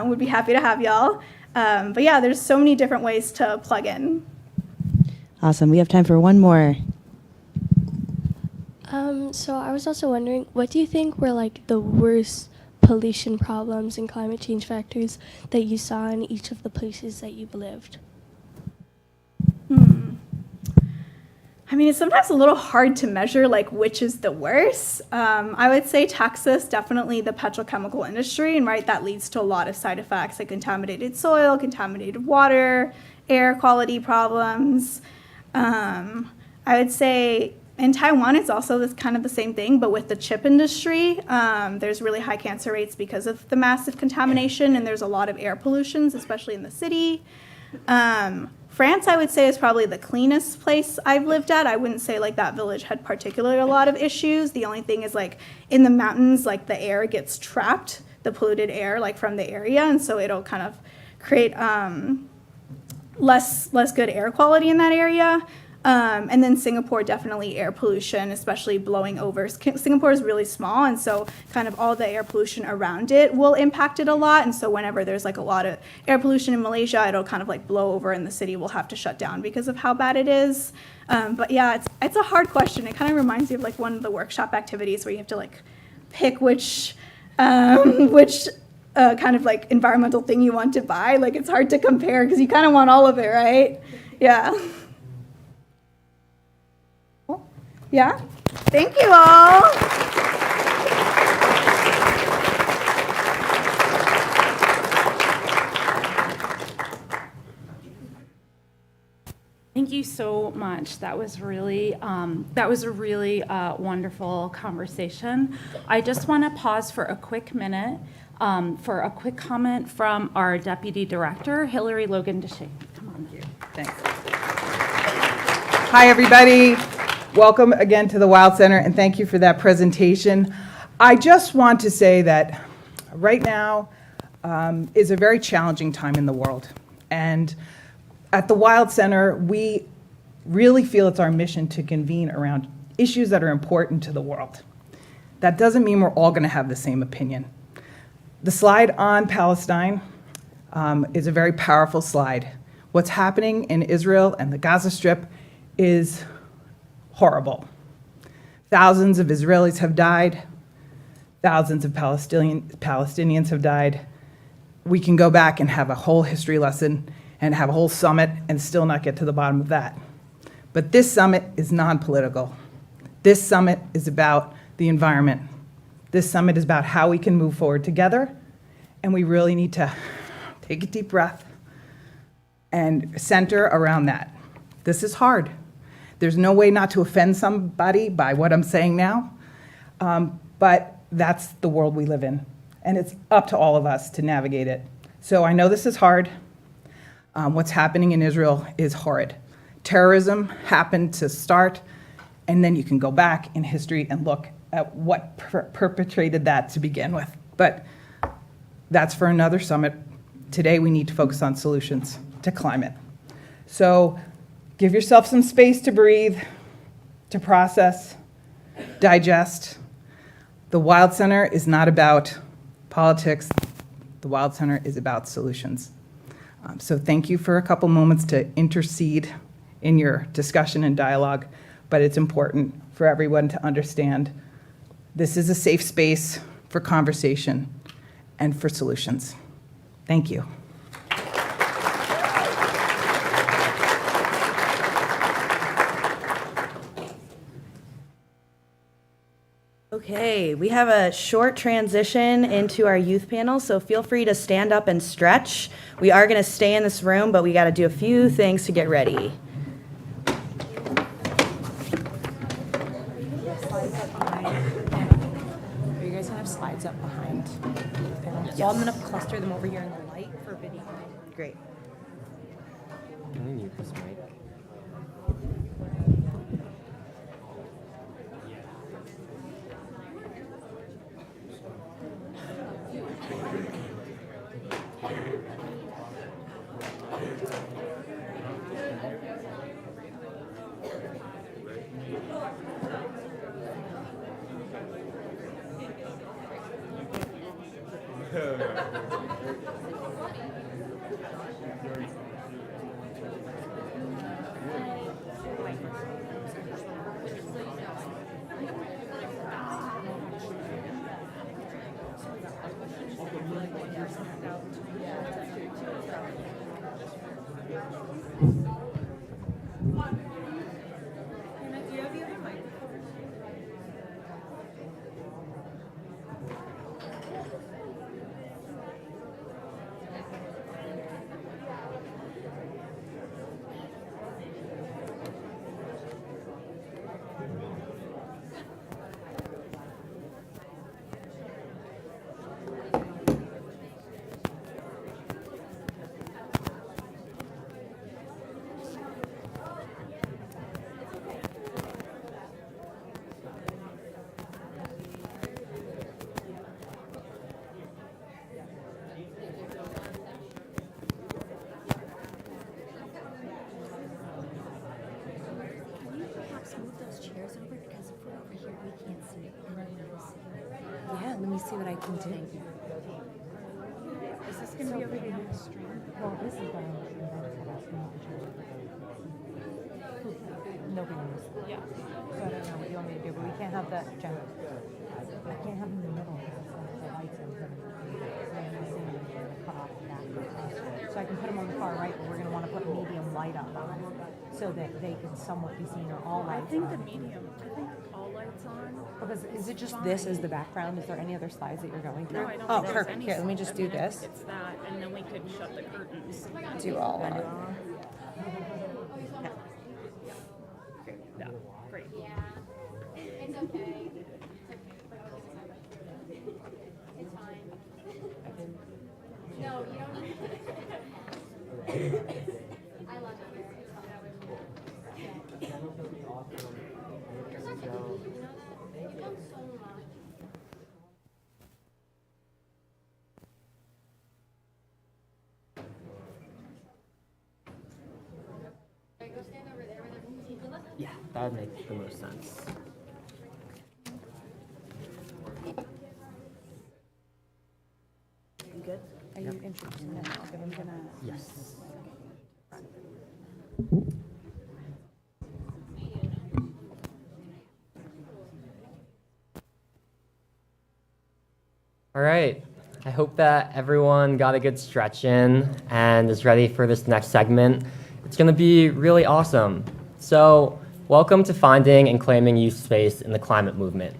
Would be happy to have y'all. But yeah, there's so many different ways to plug in. Awesome. We have time for one more. So I was also wondering, what do you think were like the worst pollution problems and climate change factors that you saw in each of the places that you've lived? I mean, it's sometimes a little hard to measure like which is the worst. I would say Texas, definitely the petrochemical industry, and right, that leads to a lot of side effects like contaminated soil, contaminated water, air quality problems. I would say in Taiwan, it's also this kind of the same thing, but with the chip industry, there's really high cancer rates because of the massive contamination, and there's a lot of air pollutions, especially in the city. France, I would say, is probably the cleanest place I've lived at. I wouldn't say like that village had particularly a lot of issues. The only thing is like in the mountains, like the air gets trapped, the polluted air like from the area, and so it'll kind of create less good air quality in that area. And then Singapore, definitely air pollution, especially blowing over. Singapore is really small, and so kind of all the air pollution around it will impact it a lot. And so whenever there's like a lot of air pollution in Malaysia, it'll kind of like blow over, and the city will have to shut down because of how bad it is. But yeah, it's a hard question. It kind of reminds me of like one of the workshop activities where you have to like pick which kind of like environmental thing you want to buy. Like it's hard to compare because you kind of want all of it, right? Yeah. Yeah? Thank you all. Thank you so much. That was really a really wonderful conversation. I just want to pause for a quick minute for a quick comment from our Deputy Director, Hillary Logan Deshay. Come on. Thanks. Hi, everybody. Welcome again to the Wild Center, and thank you for that presentation. I just want to say that right now is a very challenging time in the world. And at the Wild Center, we really feel it's our mission to convene around issues that are important to the world. That doesn't mean we're all going to have the same opinion. The slide on Palestine is a very powerful slide. What's happening in Israel and the Gaza Strip is horrible. Thousands of Israelis have died. Thousands of Palestinians have died. We can go back and have a whole history lesson and have a whole summit and still not get to the bottom of that. But this summit is non-political. This summit is about the environment. This summit is about how we can move forward together, and we really need to take a deep breath and center around that. This is hard. There's no way not to offend somebody by what I'm saying now, but that's the world we live in, and it's up to all of us to navigate it. So I know this is hard. What's happening in Israel is horrid. Terrorism happened to start, and then you can go back in history and look at what perpetrated that to begin with. But that's for another summit. Today we need to focus on solutions to climate. So give yourself some space to breathe, to process, digest. The Wild Center is not about politics. The Wild Center is about solutions. So thank you for a couple moments to intercede in your discussion and dialogue, but it's important for everyone to understand this is a safe space for conversation and for solutions. Thank you. Okay, we have a short transition into our youth panel, so feel free to stand up and stretch. We are going to stay in this room, but we got to do a few things to get ready. Are you guys gonna have slides up behind? So I'm gonna cluster them over here in the light for video. Great. Can we mute this mic? Yeah, let me see what I can do. Is this gonna be over here in the stream? Well, this is nobody knows. Yeah. So I don't know what you want me to do, but we can't have that general. I can't have them in the middle because the lights are going to cut off the back. So I can put them on the far right, but we're going to want to put medium light up on them so that they can somewhat be seen, or all lights. I think the medium. I think all lights on. Because is it just this as the background? Is there any other slides that you're going through? No, I don't oh, think there's perfect. any Here, let me just do slides. this. It's that, and then we could shut the curtains. Do all of it. Yeah, great. It's okay. It's fine. No, you don't need I love it. You've done so much. Go stand over there where there's people. Yeah, that would make the most sense. You good? Are you introducing them? Okay, I'm gonna. Yes. All right. I hope that everyone got a good stretch in and is ready for this next segment. It's going to be really awesome. So, welcome to Finding and Claiming Youth Space in the Climate Movement.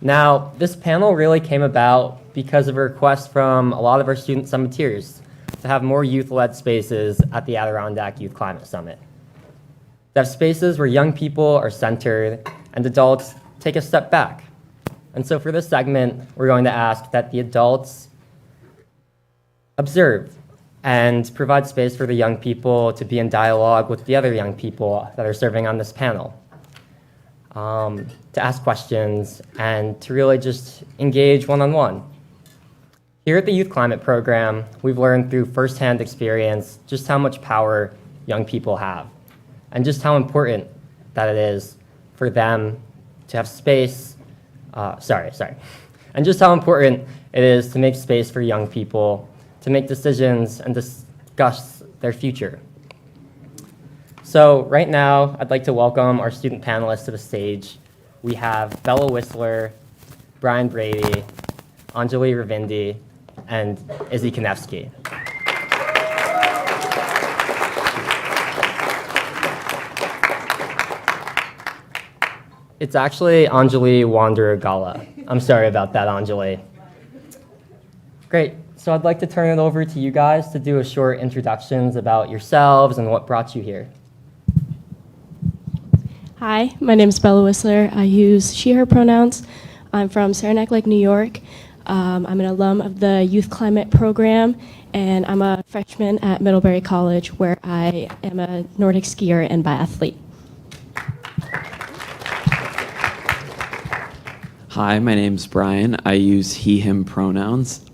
Now, this panel really came about because of a request from a lot of our student summiteers to have more youth-led spaces at the Adirondack Youth Climate Summit. To have spaces where young people are centered and adults take a step back. And so for this segment, we're going to ask that the adults observe and provide space for the young people to be in dialogue with the other young people that are serving on this panel, to ask questions and to really just engage one-on-one. Here at the Youth Climate Program, we've learned through firsthand experience just how much power young people have and just how important that it is for them to have space, and just how important it is to make space for young people to make decisions and discuss their future. So right now, I'd like to welcome our student panelists to the stage. We have Bella Wissler, Brian Brady, Anjalee Ravindi, and Izzy Kanefsy. It's actually Anjalee Wanduragala. I'm sorry about that, Anjalee. Great. So I'd like to turn it over to you guys to do a short introductions about yourselves and what brought you here. Hi, my name is Bella Wissler. I use she, her pronouns. I'm from Saranac Lake, New York. I'm an alum of the Youth Climate Program, and I'm a freshman at Middlebury College, where I am a Nordic skier and biathlete. Hi, my name's Brian. I use he, him pronouns.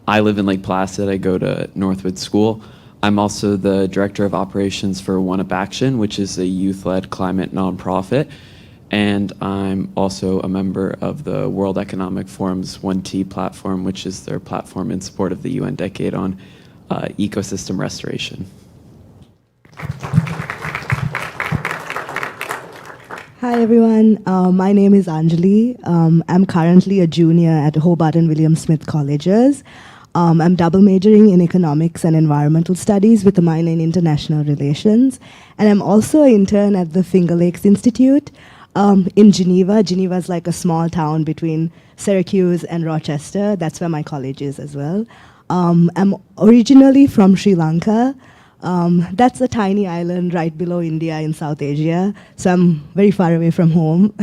I live in Lake Placid. I go to Northwood School. I'm also the Director of Operations for One Up Action, which is a youth-led climate nonprofit. And I'm also a member of the World Economic Forum's 1T platform, which is their platform in support of the UN Decade on ecosystem restoration. Hi everyone, my name is Anjalee. I'm currently a junior at Hobart and William Smith Colleges. I'm double majoring in economics and environmental studies with a minor in international relations. And I'm also an intern at the Finger Lakes Institute in Geneva. Geneva is like a small town between Syracuse and Rochester. That's where my college is as well. I'm originally from Sri Lanka. That's a tiny island right below India in South Asia, so I'm very far away from home.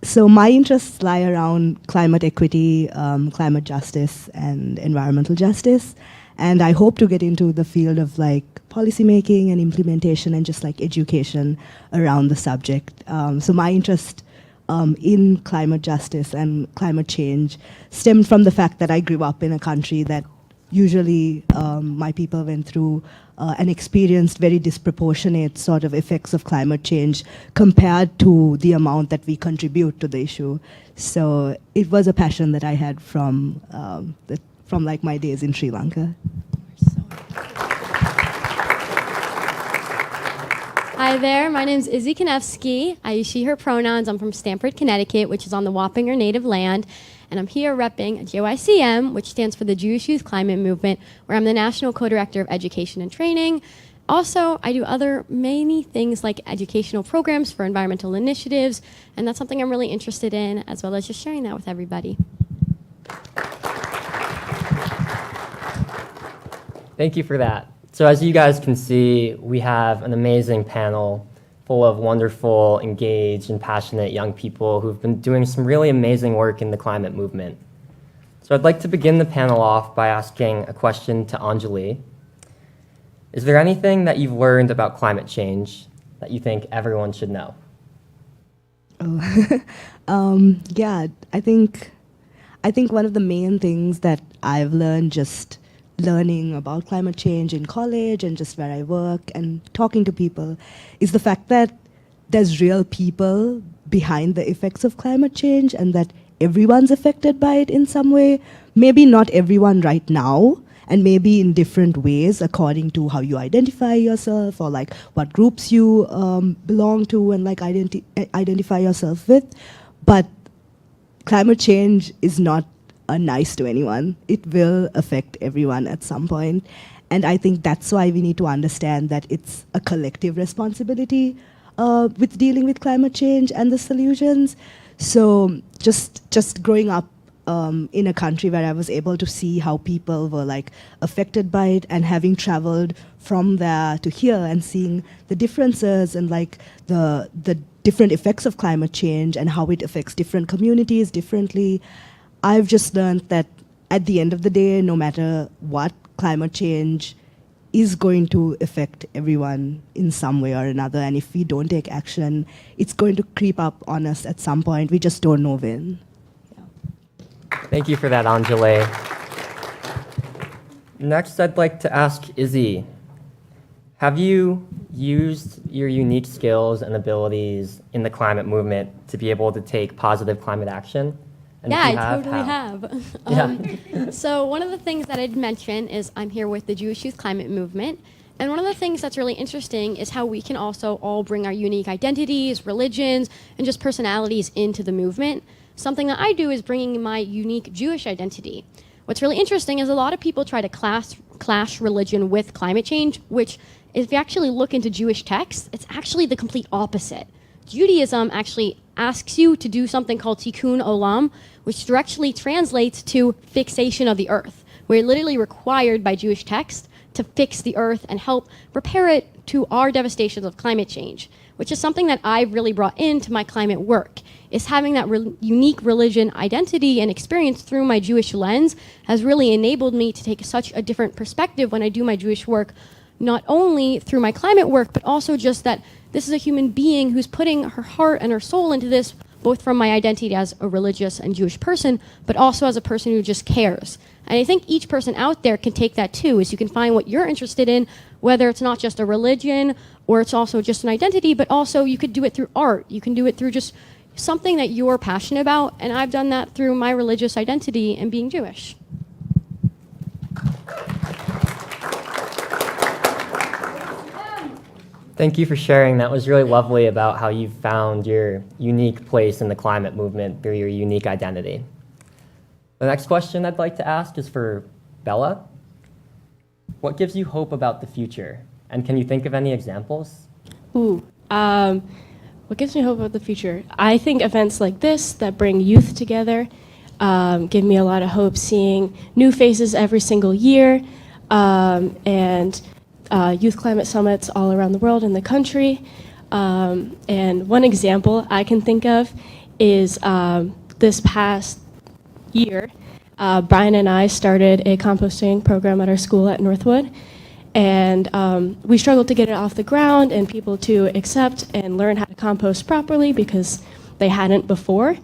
So my interests lie around climate equity, climate justice, and environmental justice. And I hope to get into the field of like policymaking and implementation and just like education around the subject. So my interest in climate justice and climate change stemmed from the fact that I grew up in a country that usually my people went through and experienced very disproportionate sort of effects of climate change compared to the amount that we contribute to the issue. So it was a passion that I had from like my days in Sri Lanka. Hi there, my name's Izzy Kanefsy. I use she, her pronouns. I'm from Stamford, Connecticut, which is on the Wappinger Native land. And I'm here repping JYCM, which stands for the Jewish Youth Climate Movement, where I'm the National Co-Director of Education and Training. Also, I do other many things like educational programs for environmental initiatives, and that's something I'm really interested in, as well as just sharing that with everybody. Thank you for that. So as you guys can see, we have an amazing panel full of wonderful, engaged, and passionate young people who've been doing some really amazing work in the climate movement. So I'd like to begin the panel off by asking a question to Anjalee. Is there anything that you've learned about climate change that you think everyone should know? Yeah, I think one of the main things that I've learned just learning about climate change in college and just where I work and talking to people is the fact that there's real people behind the effects of climate change and that everyone's affected by it in some way. Maybe not everyone right now, and maybe in different ways according to how you identify yourself or like what groups you belong to and like identify yourself with. But climate change is not nice to anyone. It will affect everyone at some point. And I think that's why we need to understand that it's a collective responsibility with dealing with climate change and the solutions. So just growing up in a country where I was able to see how people were like affected by it, and having traveled from there to here and seeing the differences and like the different effects of climate change and how it affects different communities differently, I've just learned that at the end of the day, no matter what, climate change is going to affect everyone in some way or another. And if we don't take action, it's going to creep up on us at some point. We just don't know when. Thank you for that, Anjalee. Next, I'd like to ask Izzy. Have you used your unique skills and abilities in the climate movement to be able to take positive climate action? And if Yeah, you I totally how? have. So one of the things that I'd mention is I'm here with the Jewish Youth Climate Movement. And one of the things that's really interesting is how we can also all bring our unique identities, religions, and just personalities into the movement. Something that I do is bringing my unique Jewish identity. What's really interesting is a lot of people try to clash religion with climate change, which if you actually look into Jewish texts, it's actually the complete opposite. Judaism actually asks you to do something called tikkun olam, which directly translates to fixation of the earth. We're literally required by Jewish text to fix the earth and help repair it to our devastations of climate change, which is something that I've really brought into my climate work, is having that unique religion identity and experience through my Jewish lens has really enabled me to take such a different perspective when I do my Jewish work, not only through my climate work, but also just that this is a human being who's putting her heart and her soul into this, both from my identity as a religious and Jewish person, but also as a person who just cares. And I think each person out there can take that too, is you can find what you're interested in, whether it's not just a religion or it's also just an identity, but also you could do it through art. You can do it through just something that you're passionate about. And I've done that through my religious identity and being Jewish. Thank you for sharing. That was really lovely about how you found your unique place in the climate movement through your unique identity. The next question I'd like to ask is for Bella. What gives you hope about the future? And can you think of any examples? What gives me hope about the future? I think events like this that bring youth together give me a lot of hope, seeing new faces every single year, and youth climate summits all around the world and the country. And one example I can think of is this past year, Brian and I started a composting program at our school at Northwood. And we struggled to get it off the ground and people to accept and learn how to compost properly because they hadn't before.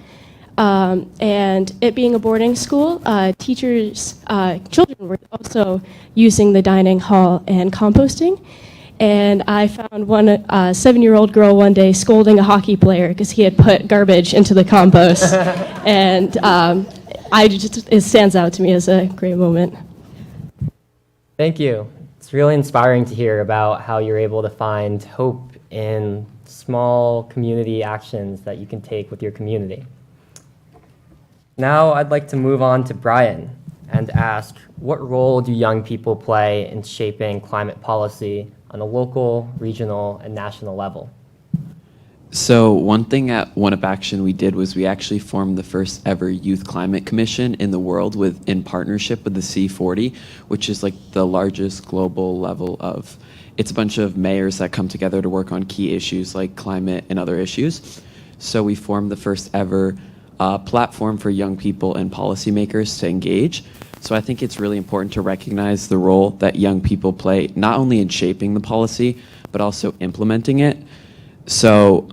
And it being a boarding school, children were also using the dining hall and composting. And I found one 7-year-old girl one day scolding a hockey player because he had put garbage into the compost. And it stands out to me as a great moment. Thank you. It's really inspiring to hear about how you're able to find hope in small community actions that you can take with your community. Now I'd like to move on to Brian and ask, what role do young people play in shaping climate policy on a local, regional, and national level? So one thing at One Up Action we did was we actually formed the first ever Youth Climate Commission in the world in partnership with the C40, which is like the largest global level of, it's a bunch of mayors that come together to work on key issues like climate and other issues. So we formed the first ever platform for young people and policymakers to engage. So I think it's really important to recognize the role that young people play, not only in shaping the policy, but also implementing it. So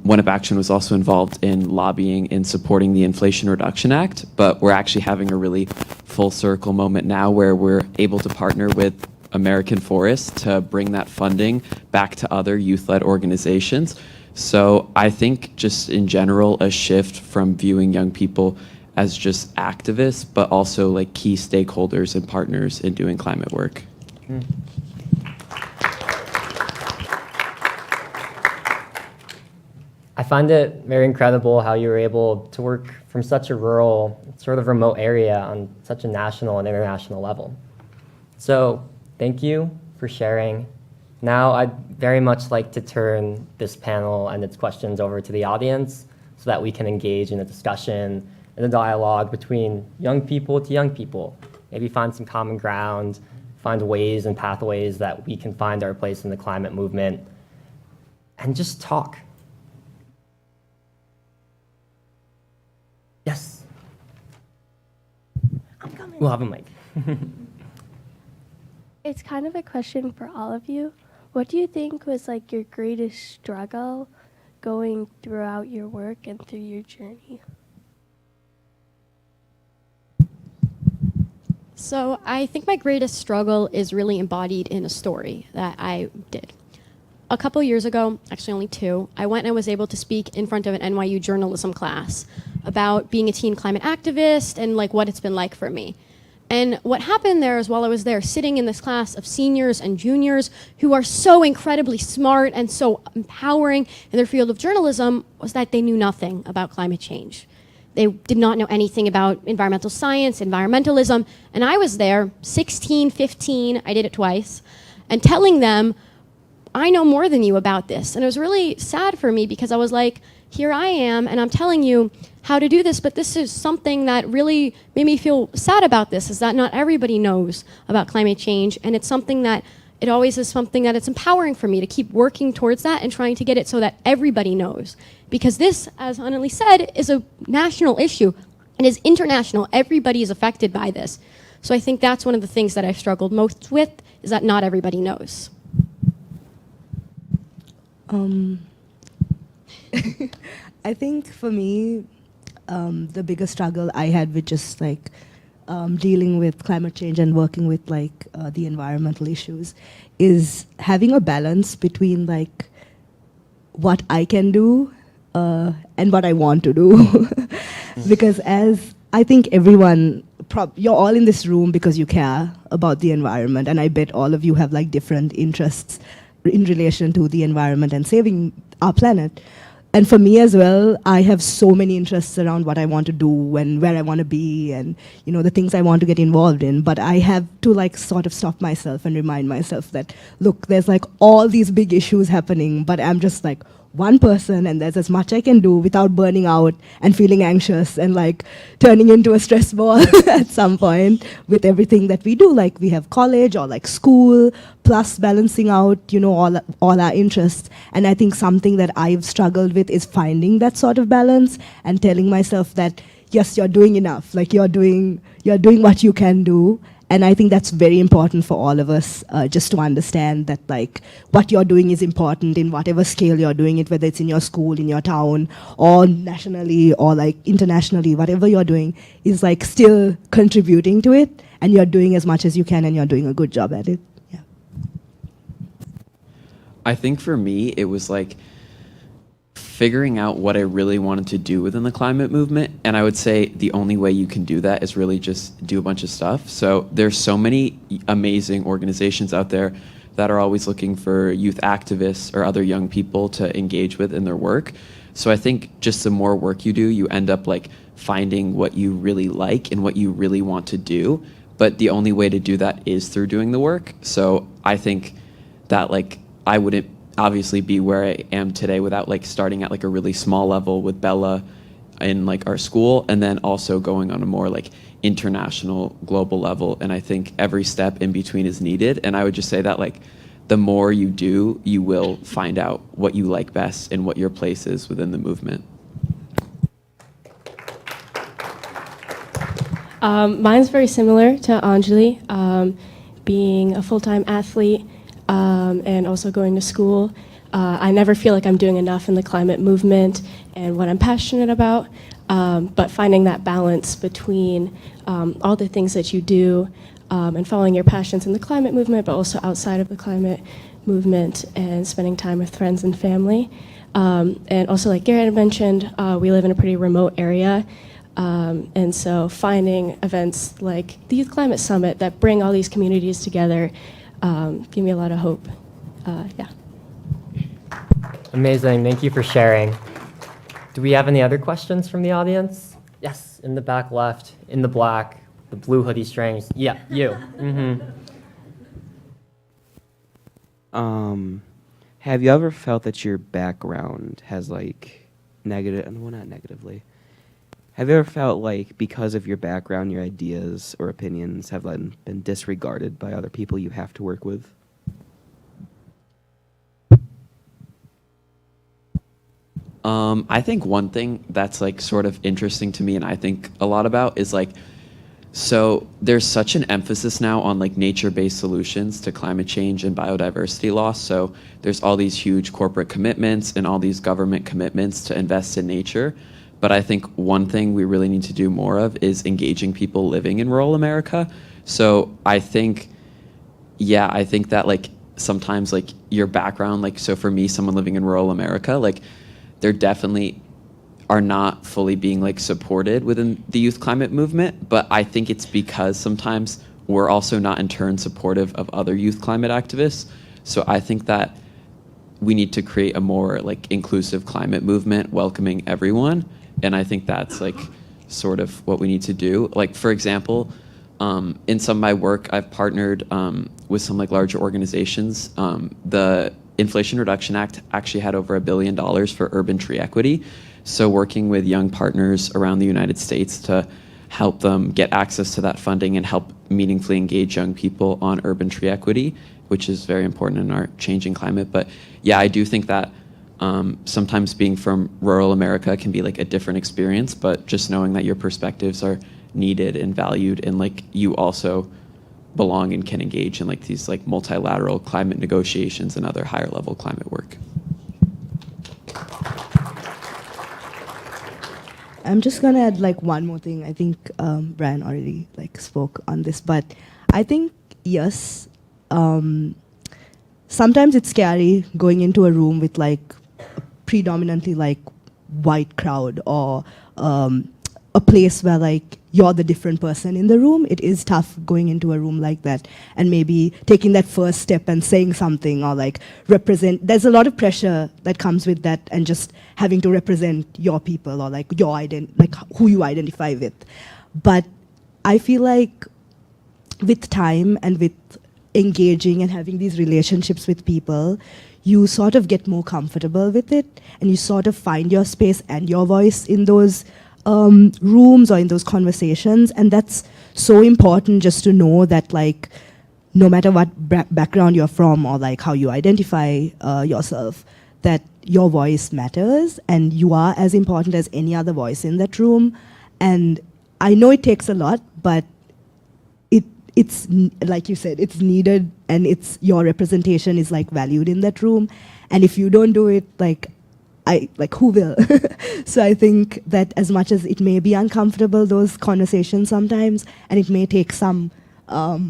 One Up Action was also involved in lobbying and supporting the Inflation Reduction Act, but we're actually having a really full circle moment now where we're able to partner with American Forests to bring that funding back to other youth-led organizations. So I think just in general, a shift from viewing young people as just activists, but also like key stakeholders and partners in doing climate work. I find it very incredible how you were able to work from such a rural, sort of remote area on such a national and international level. So thank you for sharing. Now I'd very much like to turn this panel and its questions over to the audience so that we can engage in a discussion and a dialogue between young people to young people. Maybe find some common ground, find ways and pathways that we can find our place in the climate movement, and just talk. Yes. I'm coming. We'll have a mic. It's kind of a question for all of you. What do you think was like your greatest struggle going throughout your work and through your journey? So I think my greatest struggle is really embodied in a story that I did. A couple years ago, actually only 2, I went and I was able to speak in front of an NYU journalism class about being a teen climate activist and like what it's been like for me. And what happened there is while I was there sitting in this class of seniors and juniors who are so incredibly smart and so empowering in their field of journalism was that they knew nothing about climate change. They did not know anything about environmental science, environmentalism, and I was there 16, 15, I did it twice, and telling them, I know more than you about this. And it was really sad for me because I was like, here I am, and I'm telling you how to do this, but this is something that really made me feel sad about this, is that not everybody knows about climate change, and it's something that it always is something that it's empowering for me to keep working towards that and trying to get it so that everybody knows. Because this, as Anjalee said, is a national issue. It is international. Everybody is affected by this. So I think that's one of the things that I've struggled most with, is that not everybody knows. I think for me, the biggest struggle I had with just like dealing with climate change and working with like the environmental issues is having a balance between like what I can do and what I want to do. Because as I think everyone, you're all in this room because you care about the environment, and I bet all of you have like different interests in relation to the environment and saving our planet. And for me as well, I have so many interests around what I want to do and where I want to be and, you know, the things I want to get involved in. But I have to like sort of stop myself and remind myself that, look, there's like all these big issues happening, but I'm just like one person and there's as much I can do without burning out and feeling anxious and like turning into a stress ball at some point with everything that we do. Like we have college or like school, plus balancing out, you know, all our interests. And I think something that I've struggled with is finding that sort of balance and telling myself that, yes, you're doing enough, like you're doing what you can do. And I think that's very important for all of us, just to understand that like what you're doing is important in whatever scale you're doing it, whether it's in your school, in your town, or nationally, or like internationally, whatever you're doing is like still contributing to it, and you're doing as much as you can, and you're doing a good job at it. Yeah. I think for me, it was like figuring out what I really wanted to do within the climate movement. And I would say the only way you can do that is really just do a bunch of stuff. So there's so many amazing organizations out there that are always looking for youth activists or other young people to engage with in their work. So I think just the more work you do, you end up like finding what you really like and what you really want to do. But the only way to do that is through doing the work. So I think that like I wouldn't obviously be where I am today without like starting at like a really small level with Bella in like our school, and then also going on a more like international global level. And I think every step in between is needed. And I would just say that like the more you do, you will find out what you like best and what your place is within the movement. Mine's very similar to Anjalee, being a full-time athlete, and also going to school. I never feel like I'm doing enough in the climate movement and what I'm passionate about, but finding that balance between all the things that you do and following your passions in the climate movement, but also outside of the climate movement and spending time with friends and family. And also, like Garrett had mentioned, we live in a pretty remote area. And so finding events like the Youth Climate Summit that bring all these communities together give me a lot of hope. Yeah. Amazing. Thank you for sharing. Do we have any other questions from the audience? Yes, in the back left, in the black, the blue hoodie strings. Yeah, you. Have you ever felt that your background has like negative, well, not negatively. Have you ever felt like because of your background, your ideas or opinions have been disregarded by other people you have to work with? I think one thing that's like sort of interesting to me and I think a lot about is like So there's such an emphasis now on like nature-based solutions to climate change and biodiversity loss. So there's all these huge corporate commitments and all these government commitments to invest in nature. But I think one thing we really need to do more of is engaging people living in rural America. So I think that like sometimes like your background, like so for me, someone living in rural America, like they're definitely are not fully being like supported within the youth climate movement, but I think it's because sometimes we're also not in turn supportive of other youth climate activists. So I think that we need to create a more like inclusive climate movement, welcoming everyone. And I think that's like sort of what we need to do. Like for example, in some of my work, I've partnered with some like larger organizations. The Inflation Reduction Act actually had over $1 billion for urban tree equity. So working with young partners around the United States to help them get access to that funding and help meaningfully engage young people on urban tree equity, which is very important in our changing climate. But yeah, I do think that sometimes being from rural America can be like a different experience, but just knowing that your perspectives are needed and valued and like you also belong and can engage in like these like multilateral climate negotiations and other higher level climate work. I'm just gonna add like one more thing. I think Brian already like spoke on this, but I think yes, sometimes it's scary going into a room with like a predominantly like white crowd or a place where like you're the different person in the room. It is tough going into a room like that and maybe taking that first step and saying something or like represent. There's a lot of pressure that comes with that and just having to represent your people or like your like who you identify with. But I feel like with time and with engaging and having these relationships with people, you sort of get more comfortable with it and you sort of find your space and your voice in those rooms or in those conversations. And that's so important, just to know that like no matter what background you're from or like how you identify yourself, that your voice matters and you are as important as any other voice in that room. And I know it takes a lot, but it's like you said, it's needed, and it's your representation is like valued in that room. And if you don't do it, who will? So I think that as much as it may be uncomfortable, those conversations sometimes, and it may take some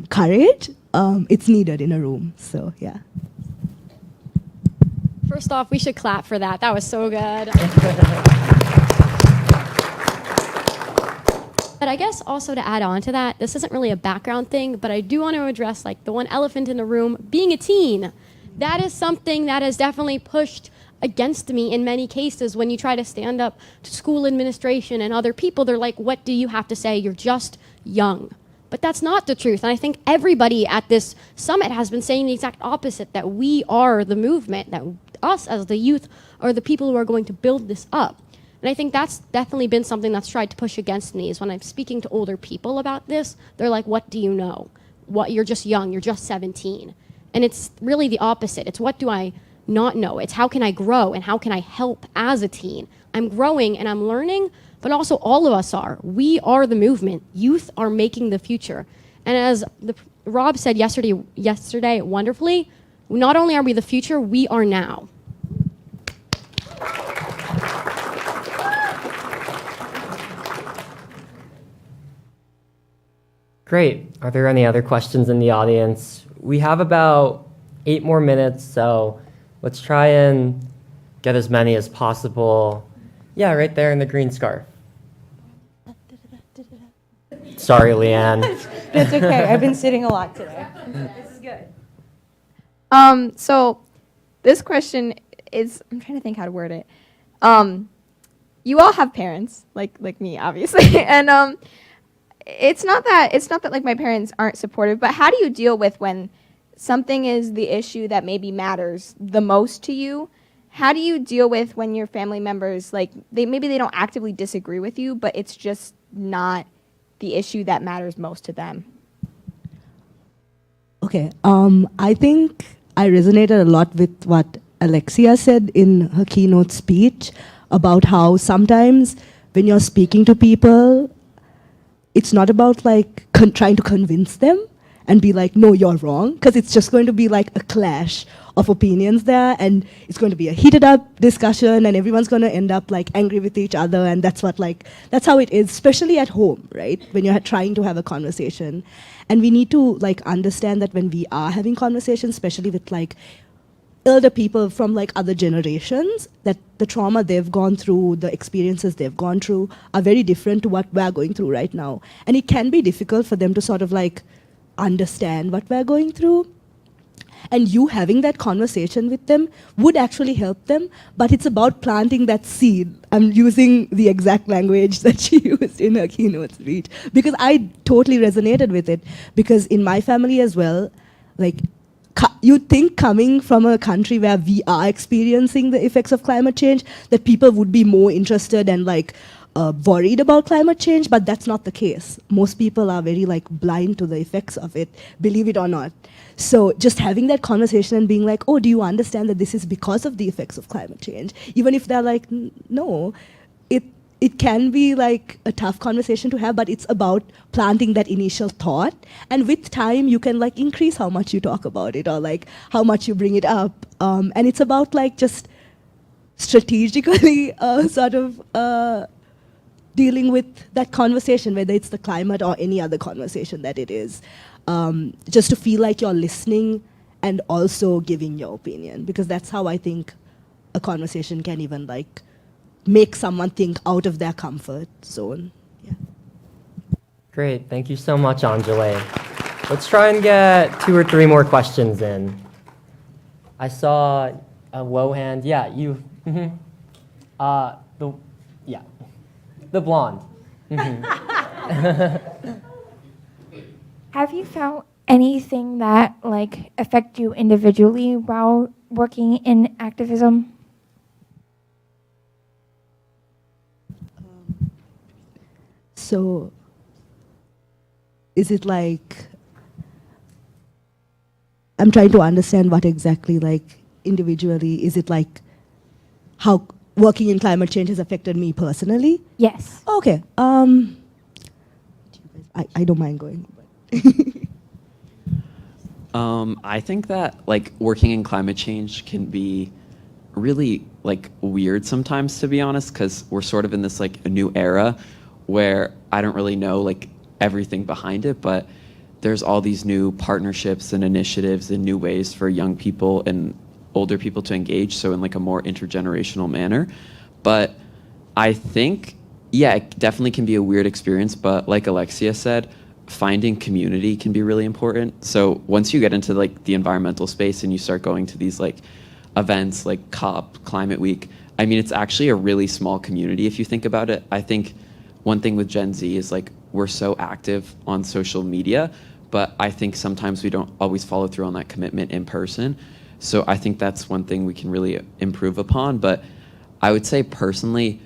courage, it's needed in a room. So yeah. First off, we should clap for that. That was so good. But I guess also to add on to that, this isn't really a background thing, but I do want to address like the one elephant in the room, being a teen. That is something that has definitely pushed against me in many cases. When you try to stand up to school administration and other people, they're like, what do you have to say? You're just young. But that's not the truth. And I think everybody at this summit has been saying the exact opposite, that we are the movement, that us as the youth are the people who are going to build this up. And I think that's definitely been something that's tried to push against me, is when I'm speaking to older people about this, they're like, what do you know? What, you're just young, you're just 17. And it's really the opposite. It's what do I not know? It's how can I grow and how can I help as a teen? I'm growing and I'm learning, but also all of us are. We are the movement. Youth are making the future. And as Rob said yesterday wonderfully, not only are we the future, we are now. Great. Are there any other questions in the audience? We have about 8 more minutes, so let's try and get as many as possible. Yeah, right there in the green scarf. Sorry, Leanne. That's okay. I've been sitting a lot today. This is good. So this question is, I'm trying to think how to word it. You all have parents, like me, obviously, and it's not that like my parents aren't supportive, but how do you deal with when something is the issue that maybe matters the most to you? How do you deal with when your family members, like, maybe they don't actively disagree with you, but it's just not the issue that matters most to them? Okay, I think I resonated a lot with what Alexia said in her keynote speech about how sometimes when you're speaking to people, it's not about like trying to convince them and be like, no, you're wrong, because it's just going to be like a clash of opinions there, and it's going to be a heated up discussion, and everyone's going to end up like angry with each other, and that's how it is, especially at home, right? When you're trying to have a conversation. And we need to like understand that when we are having conversations, especially with like elder people from like other generations, that the trauma they've gone through, the experiences they've gone through are very different to what we're going through right now. And it can be difficult for them to sort of like understand what we're going through. And you having that conversation with them would actually help them, but it's about planting that seed. I'm using the exact language that she used in her keynote speech, because I totally resonated with it. Because in my family as well, like, you'd think coming from a country where we are experiencing the effects of climate change, that people would be more interested and like worried about climate change, but that's not the case. Most people are very like blind to the effects of it, believe it or not. So just having that conversation and being like, oh, do you understand that this is because of the effects of climate change? Even if they're like, no, it can be like a tough conversation to have, but it's about planting that initial thought. And with time, you can like increase how much you talk about it or like how much you bring it up. And it's about like just strategically sort of dealing with that conversation, whether it's the climate or any other conversation that it is. Just to feel like you're listening and also giving your opinion, because that's how I think a conversation can even like make someone think out of their comfort zone. Yeah. Great, thank you so much, Anjalee. Let's try and get 2 or 3 more questions in. I saw a low hand. Yeah, you. Mm-hmm. The blonde. Mm-hmm. Have you found anything that like affect you individually while working in activism? So is it like, I'm trying to understand what exactly like individually, is it like how working in climate change has affected me personally? Yes. Okay. I don't mind going. I think that like working in climate change can be really like weird sometimes, to be honest, because we're sort of in this like a new era where I don't really know like everything behind it, but there's all these new partnerships and initiatives and new ways for young people and older people to engage, so in like a more intergenerational manner. But I think, yeah, it definitely can be a weird experience, but like Alexia said, finding community can be really important. So once you get into like the environmental space and you start going to these like events like COP, Climate Week, I mean, it's actually a really small community if you think about it. I think one thing with Gen Z is like we're so active on social media, but I think sometimes we don't always follow through on that commitment in person. So I think that's one thing we can really improve upon. But I would say personally,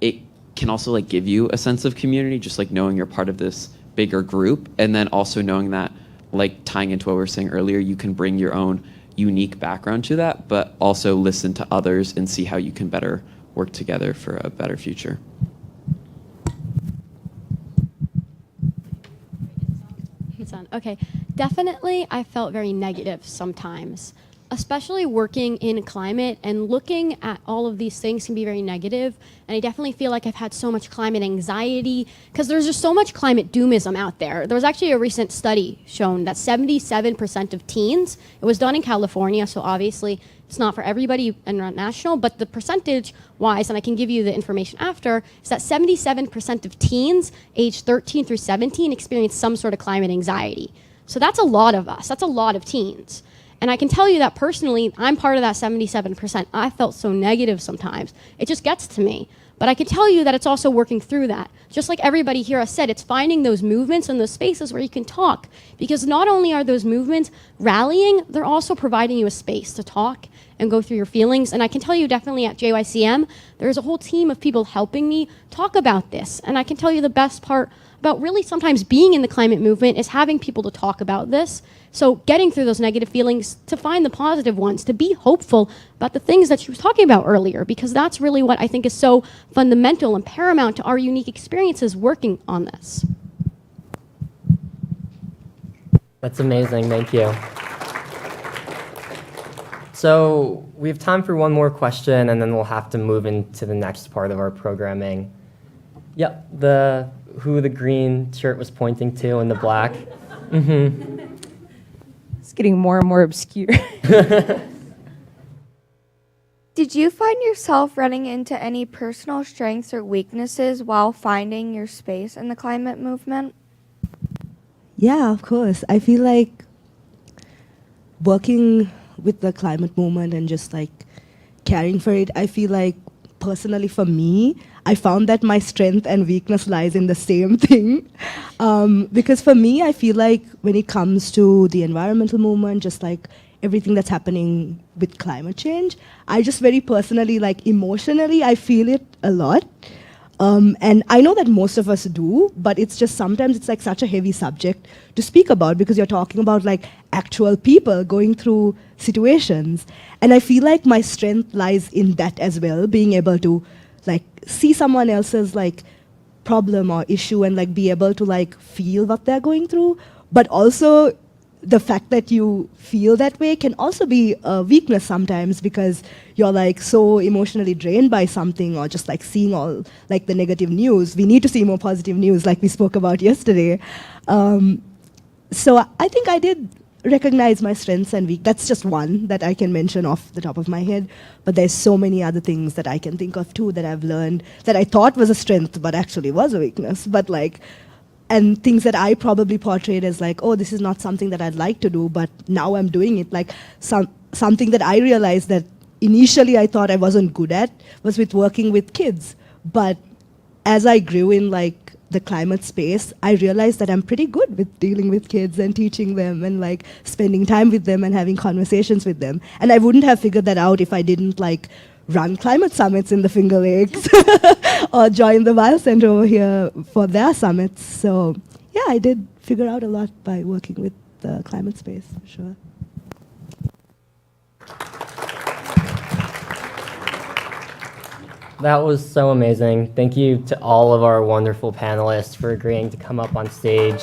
it can also like give you a sense of community, just like knowing you're part of this bigger group, and then also knowing that, like tying into what we were saying earlier, you can bring your own unique background to that, but also listen to others and see how you can better work together for a better future. Okay, definitely I felt very negative sometimes, especially working in climate and looking at all of these things can be very negative. And I definitely feel like I've had so much climate anxiety because there's just so much climate doomism out there. There was actually a recent study shown that 77% of teens, it was done in California, so obviously it's not for everybody and not national, but the percentage wise, and I can give you the information after, is that 77% of teens aged 13 through 17 experience some sort of climate anxiety. So that's a lot of us, that's a lot of teens. And I can tell you that personally, I'm part of that 77%. I felt so negative sometimes. It just gets to me. But I can tell you that it's also working through that. Just like everybody here has said, it's finding those movements and those spaces where you can talk. Because not only are those movements rallying, they're also providing you a space to talk and go through your feelings. And I can tell you definitely at JYCM, there's a whole team of people helping me talk about this. And I can tell you the best part about really sometimes being in the climate movement is having people to talk about this. So getting through those negative feelings to find the positive ones, to be hopeful about the things that she was talking about earlier, because that's really what I think is so fundamental and paramount to our unique experiences working on this. That's amazing. Thank you. So we have time for one more question, and then we'll have to move into the next part of our programming. Yep, who the green shirt was pointing to in the black. Mm-hmm. It's getting more and more obscure. Did you find yourself running into any personal strengths or weaknesses while finding your space in the climate movement? Yeah, of course. I feel like working with the climate movement and just like caring for it, I feel like personally for me, I found that my strength and weakness lies in the same thing. Because for me, I feel like when it comes to the environmental movement, just like everything that's happening with climate change, I just very personally, like emotionally, I feel it a lot. And I know that most of us do, but it's just sometimes it's like such a heavy subject to speak about because you're talking about like actual people going through situations. And I feel like my strength lies in that as well, being able to like see someone else's like problem or issue and like be able to like feel what they're going through. But also the fact that you feel that way can also be a weakness sometimes because you're like so emotionally drained by something or just like seeing all like the negative news. We need to see more positive news like we spoke about yesterday. So I think I did recognize my strengths and weaknesses. That's just one that I can mention off the top of my head. But there's so many other things that I can think of too that I've learned that I thought was a strength but actually was a weakness. But like, and things that I probably portrayed as like, oh, this is not something that I'd like to do, but now I'm doing it. Like something that I realized that initially I thought I wasn't good at was with working with kids. But as I grew in like the climate space, I realized that I'm pretty good with dealing with kids and teaching them and like spending time with them and having conversations with them. And I wouldn't have figured that out if I didn't like run climate summits in the Finger Lakes or join the Wild Center over here for their summits. So yeah, I did figure out a lot by working with the climate space, for sure. That was so amazing. Thank you to all of our wonderful panelists for agreeing to come up on stage.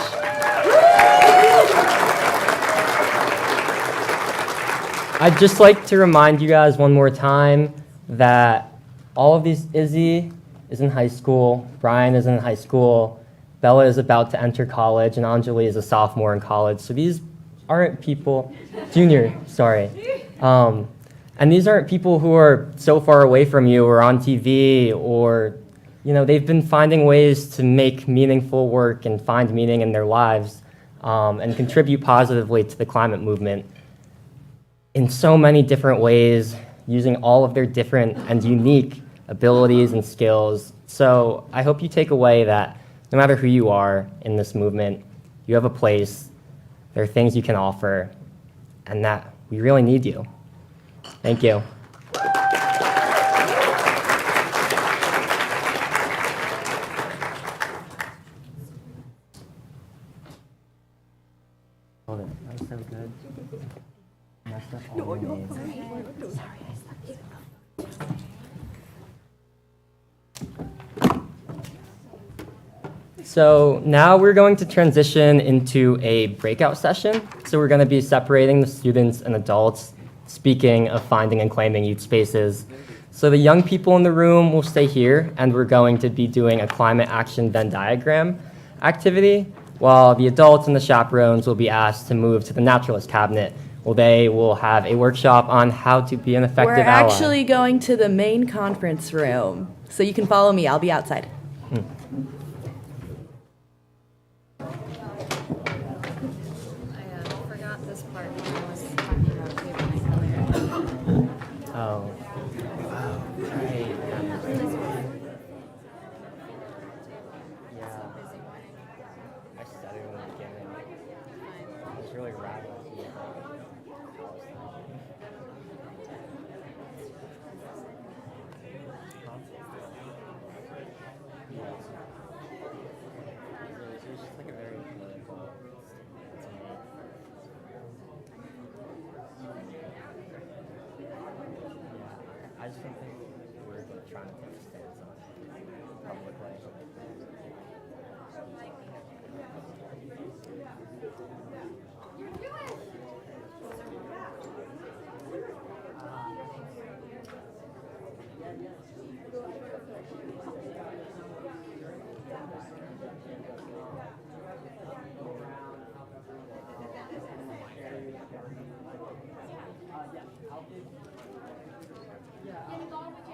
I'd just like to remind you guys one more time that all of these, Izzy is in high school, Brian is in high school, Bella is about to enter college, and Anjalee is a sophomore in college. So these aren't people, junior, sorry. And these aren't people who are so far away from you or on TV or, you know, they've been finding ways to make meaningful work and find meaning in their lives and contribute positively to the climate movement in so many different ways, using all of their different and unique abilities and skills. So I hope you take away that no matter who you are in this movement, you have a place, there are things you can offer, and that we really need you. Thank you. Hold it. That was so good. Messed up all the names. So now we're going to transition into a breakout session. So we're going to be separating the students and adults, speaking of finding and claiming youth spaces. So the young people in the room will stay here, and we're going to be doing a climate action Venn diagram activity, while the adults and the chaperones will be asked to move to the naturalist cabinet, where they will have a workshop on how to be an effective We're ally. actually going to the main conference room, so you can follow me. I'll be outside. Oh. Wow. Right. Yeah. I stuttered in the beginning. It was really rattled. I just don't think we're trying to take a stance on it publicly. Can you go with